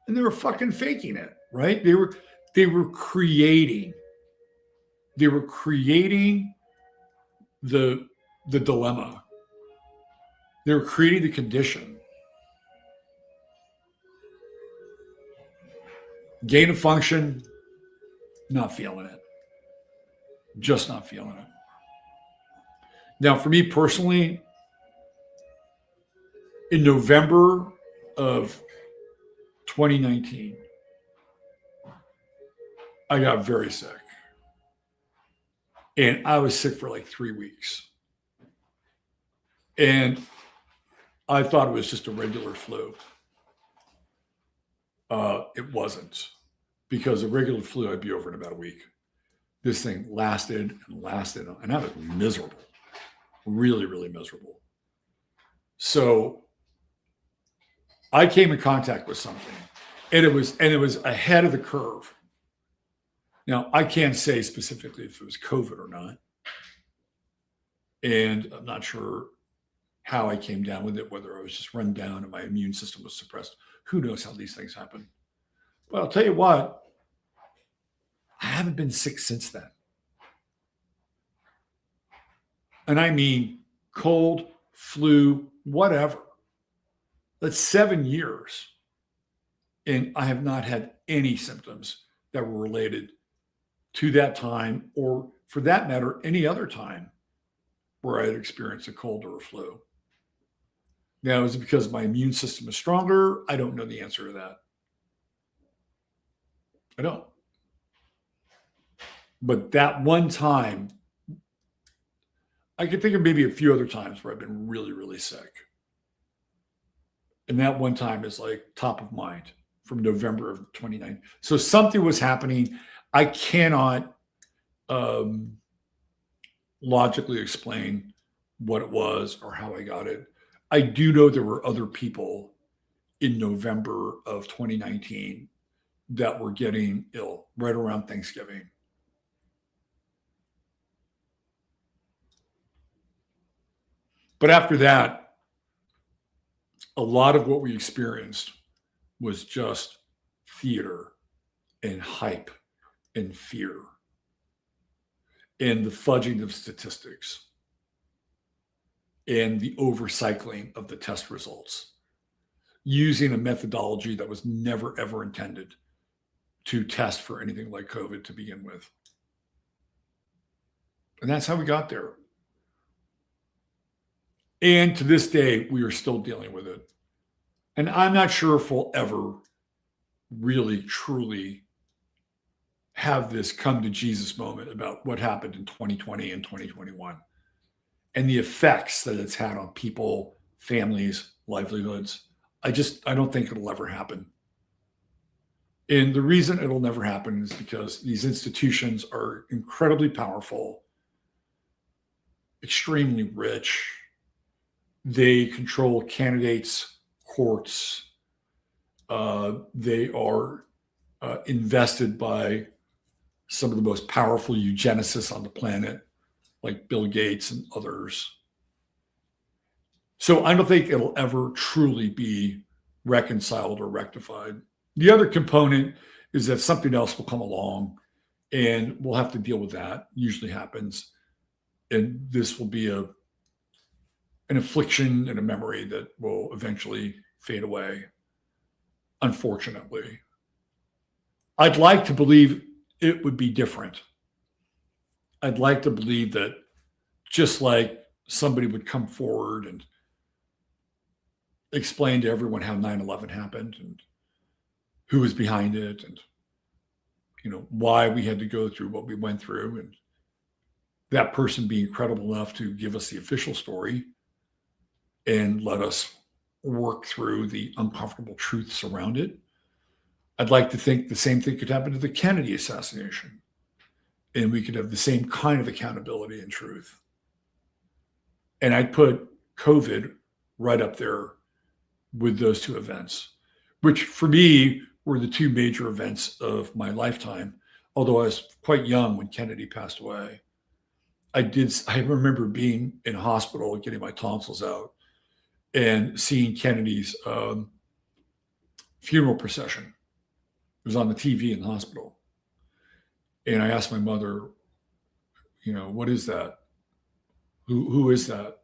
And they were fucking faking it, right? They were creating the dilemma. They were creating the condition. Gain of function, not feeling it. Just not feeling it. Now, for me personally, in November of 2019, I got very sick. And I was sick for like 3 weeks. And I thought it was just a regular flu. It wasn't, because a regular flu, I'd be over in about a week. This thing lasted and lasted, and I was miserable, really, really miserable. So I came in contact with something, and it was ahead of the curve. Now, I can't say specifically if it was COVID or not, and I'm not sure how I came down with it, whether I was just run down and my immune system was suppressed. Who knows how these things happen? But I'll tell you what, I haven't been sick since then. And I mean cold, flu, whatever. That's 7 years. And I have not had any symptoms that were related to that time, or for that matter, any other time where I had experienced a cold or a flu. Now, is it because my immune system is stronger? I don't know the answer to that. I don't. But that one time I can think of maybe a few other times where I've been really, really sick. And that one time is like top of mind from November of 2019. So something was happening. I cannot logically explain what it was or how I got it. I do know there were other people in November of 2019 that were getting ill right around Thanksgiving. But after that, a lot of what we experienced was just theater and hype and fear and the fudging of statistics and the overcycling of the test results using a methodology that was never, ever intended to test for anything like COVID to begin with. And that's how we got there. And to this day, we are still dealing with it. And I'm not sure if we'll ever really, truly have this come to Jesus moment about what happened in 2020 and 2021 and the effects that it's had on people, families, livelihoods. I don't think it'll ever happen. And the reason it'll never happen is because these institutions are incredibly powerful, extremely rich. They control candidates, courts. They are invested by some of the most powerful eugenicists on the planet, like Bill Gates and others. So I don't think it'll ever truly be reconciled or rectified. The other component is that something else will come along and we'll have to deal with that. Usually happens. And this will be an affliction and a memory that will eventually fade away, unfortunately. I'd like to believe it would be different. I'd like to believe that just like somebody would come forward and explain to everyone how 9/11 happened and who was behind it and why we had to go through what we went through, and that person being credible enough to give us the official story and let us work through the uncomfortable truths around it. I'd like to think the same thing could happen to the Kennedy assassination, and we could have the same kind of accountability and truth. And I'd put COVID right up there with those two events, which for me were the two major events of my lifetime. Although I was quite young when Kennedy passed away. I remember being in a hospital getting my tonsils out and seeing Kennedy's funeral procession. It was on the TV in the hospital. And I asked my mother, what is that? Who is that?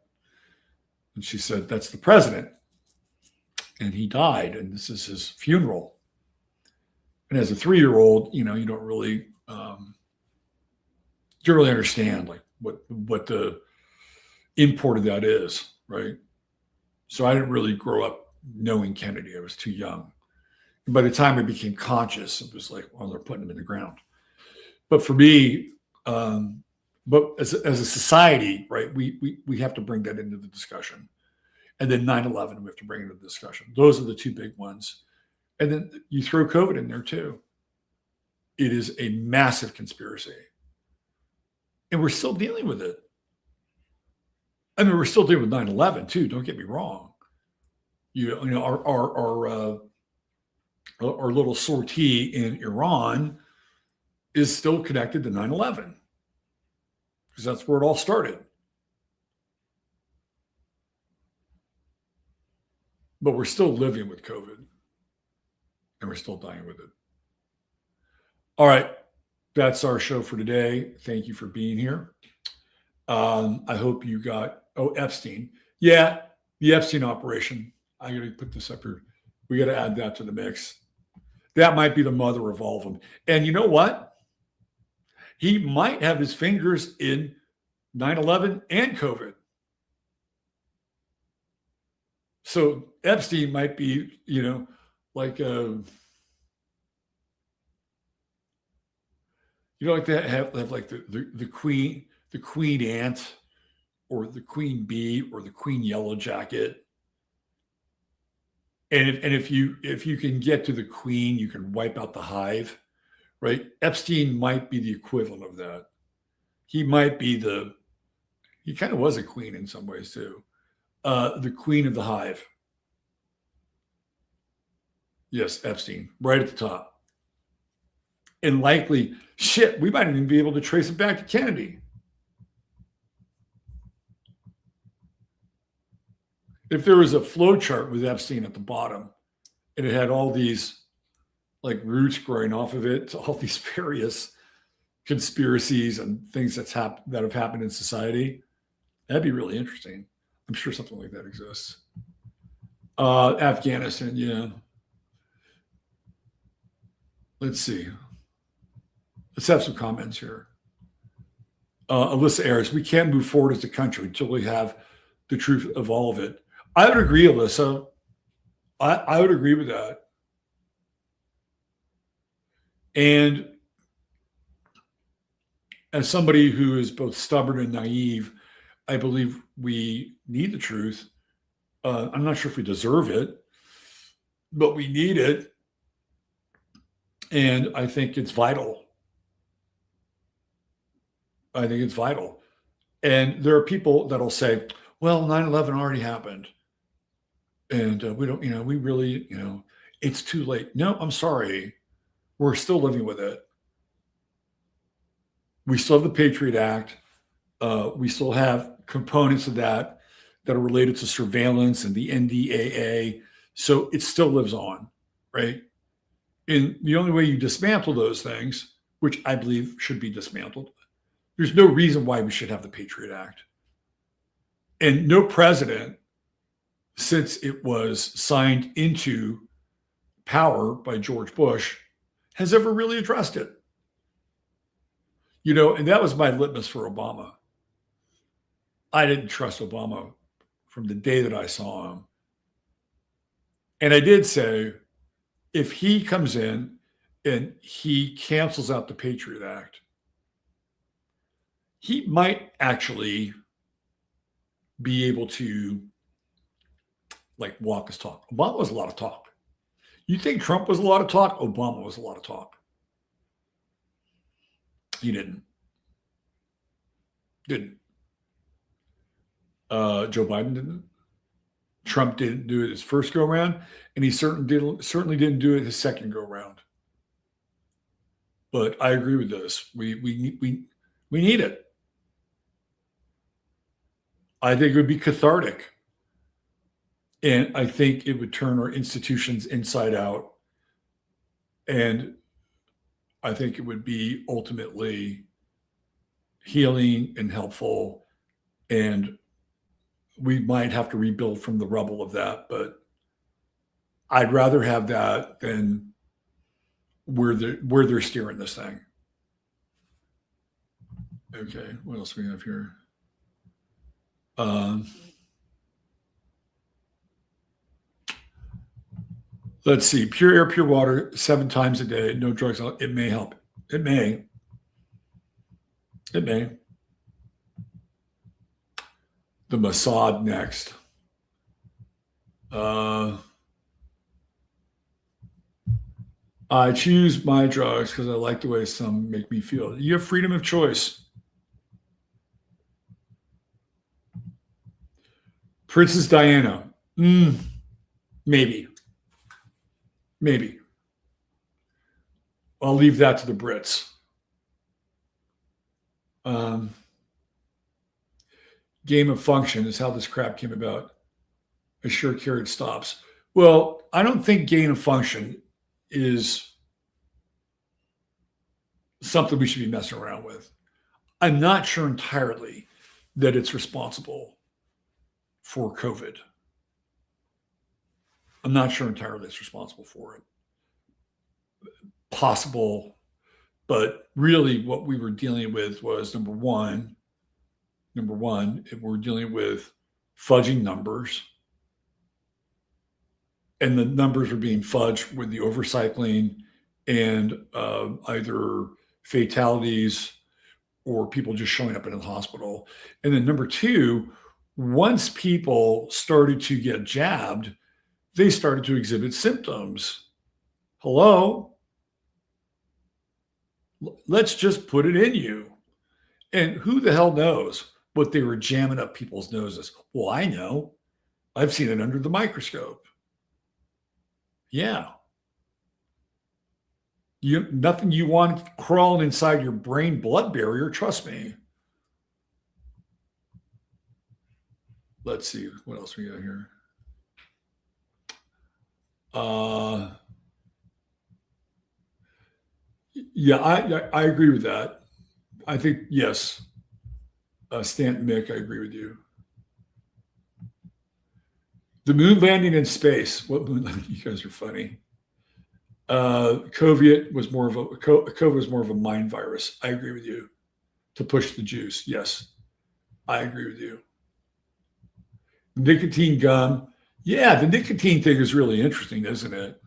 And she said, that's the president. And he died, and this is his funeral. And as a 3-year-old, you don't really understand like what the import of that is, right? So I didn't really grow up knowing Kennedy. I was too young. And by the time I became conscious, it was like, well, they're putting him in the ground. But for me, but as a society, right, we have to bring that into the discussion. And then 9/11, we have to bring into the discussion. Those are the two big ones. And then you throw COVID in there too. It is a massive conspiracy. And we're still dealing with it. I mean, we're still dealing with 9/11 too. Don't get me wrong. Our little sortie in Iran is still connected to 9/11 because that's where it all started. But we're still living with COVID and we're still dying with it. All right. That's our show for today. Thank you for being here. I hope you got, Epstein. Yeah, the Epstein operation. I got to put this up here. We got to add that to the mix. That might be the mother of all of them. And you know what? He might have his fingers in 9/11 and COVID. So Epstein might be, like like to have like the queen aunt or the queen bee or the queen yellow jacket. And if you can get to the queen, you can wipe out the hive, right? Epstein might be the equivalent of that. He might be he kind of was a queen in some ways too. The queen of the hive. Yes, Epstein, right at the top. And likely, shit, we might even be able to trace it back to Kennedy. If there was a flow chart with Epstein at the bottom, and it had all these like roots growing off of it to all these various conspiracies and things that have happened in society, that'd be really interesting. I'm sure something like that exists. Afghanistan, yeah. Let's see. Let's have some comments here. Alyssa Ayers, we can't move forward as a country until we have the truth of all of it. I would agree, Alyssa. I would agree with that. And as somebody who is both stubborn and naive, I believe we need the truth. I'm not sure if we deserve it, but we need it. And I think it's vital. I think it's vital. And there are people that'll say, well, 9/11 already happened. And we don't, we really, it's too late. No, I'm sorry. We're still living with it. We still have the Patriot Act. We still have components of that are related to surveillance and the NDAA. So it still lives on, right? And the only way you dismantle those things, which I believe should be dismantled, there's no reason why we should have the Patriot Act. And no president, since it was signed into power by George Bush, has ever really addressed it. And that was my litmus for Obama. I didn't trust Obama from the day that I saw him. And I did say, if he comes in and he cancels out the Patriot Act, he might actually be able to walk his talk. Obama was a lot of talk. You think Trump was a lot of talk? Obama was a lot of talk. He didn't. Joe Biden didn't. Trump didn't do it his first go round, and he certainly didn't do it his second go round. But I agree with this. We need it. I think it would be cathartic. And I think it would turn our institutions inside out. And I think it would be ultimately healing and helpful. And we might have to rebuild from the rubble of that. But I'd rather have that than where they're steering this thing. Okay, what else do we have here? Let's see. Pure air, pure water, 7 times a day, no drugs. It may help. It may. The Mossad next. I choose my drugs because I like the way some make me feel. You have freedom of choice. Princess Diana. Maybe. I'll leave that to the Brits. Game of function is how this crap came about. I sure carried stops. Well, I don't think gain of function is something we should be messing around with. I'm not sure entirely that it's responsible for COVID. I'm not sure entirely it's responsible for it. Possible, but really what we were dealing with was number one, we're dealing with fudging numbers. And the numbers are being fudged with the overcycling and either fatalities or people just showing up in the hospital. And then number two, once people started to get jabbed, they started to exhibit symptoms. Hello? Let's just put it in you. And who the hell knows what they were jamming up people's noses? Well, I know. I've seen it under the microscope. Yeah. Nothing you want crawling inside your brain blood barrier, trust me. Let's see what else we got here. Yeah, I agree with that. I think, yes. Stanton Mick, I agree with you. The moon landing in space. What moon landing? You guys are funny. COVID was more of a mind virus. I agree with you. To push the juice. Yes, I agree with you. Nicotine gum. Yeah, the nicotine thing is really interesting, isn't it?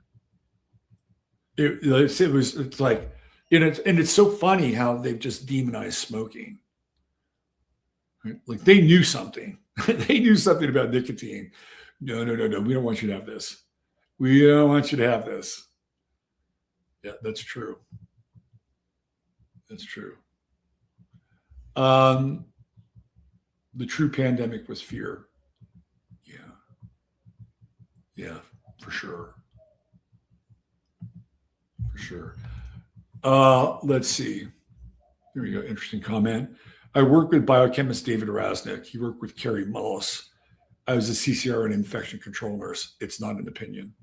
It's like, it's so funny how they've just demonized smoking. Right? Like they knew something. They knew something about nicotine. No. We don't want you to have this. We don't want you to have this. Yeah, that's true. That's true. The true pandemic was fear. Yeah, for sure. For sure. Let's see. Here we go. Interesting comment. I worked with biochemist David Rasnick. He worked with Carrie Mullis. I was a CCR and infection control nurse. It's not an opinion.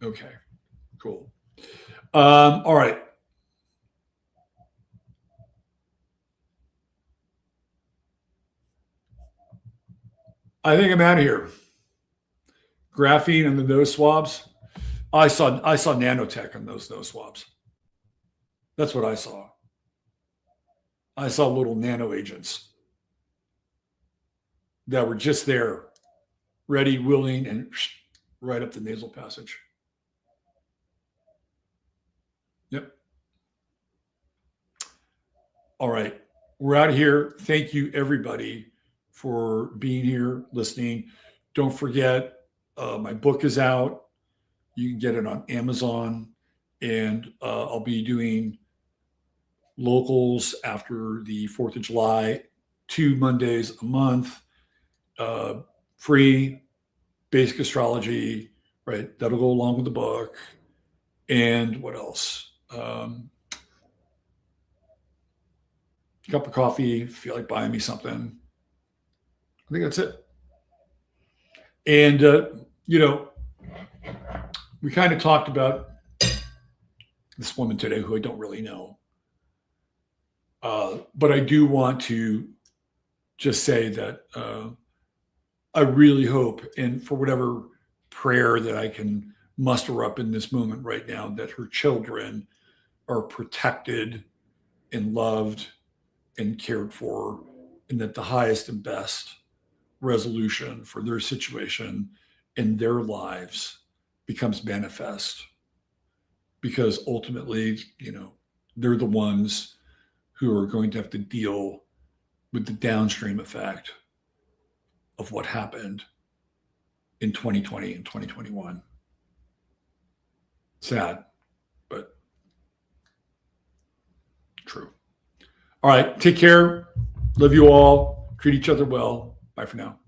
Okay, cool. All right. I think I'm out of here. Graphene and the nose swabs. I saw nanotech on those nose swabs. That's what I saw. I saw little nano agents that were just there, ready, willing, and right up the nasal passage. Yep. All right. We're out of here. Thank you, everybody, for being here, listening. Don't forget, my book is out. You can get it on Amazon. And I'll be doing locals after the 4th of July, 2 Mondays a month, free, basic astrology, right? That'll go along with the book. And what else? Cup of coffee, if you feel like buying me something. I think that's it. And, we kind of talked about this woman today who I don't really know. But I do want to just say that I really hope, and for whatever prayer that I can muster up in this moment right now, that her children are protected and loved and cared for, and that the highest and best resolution for their situation in their lives becomes manifest. Because ultimately, they're the ones who are going to have to deal with the downstream effect of what happened in 2020 and 2021. Sad, but true. All right, take care. Love you all. Treat each other well. Bye for now.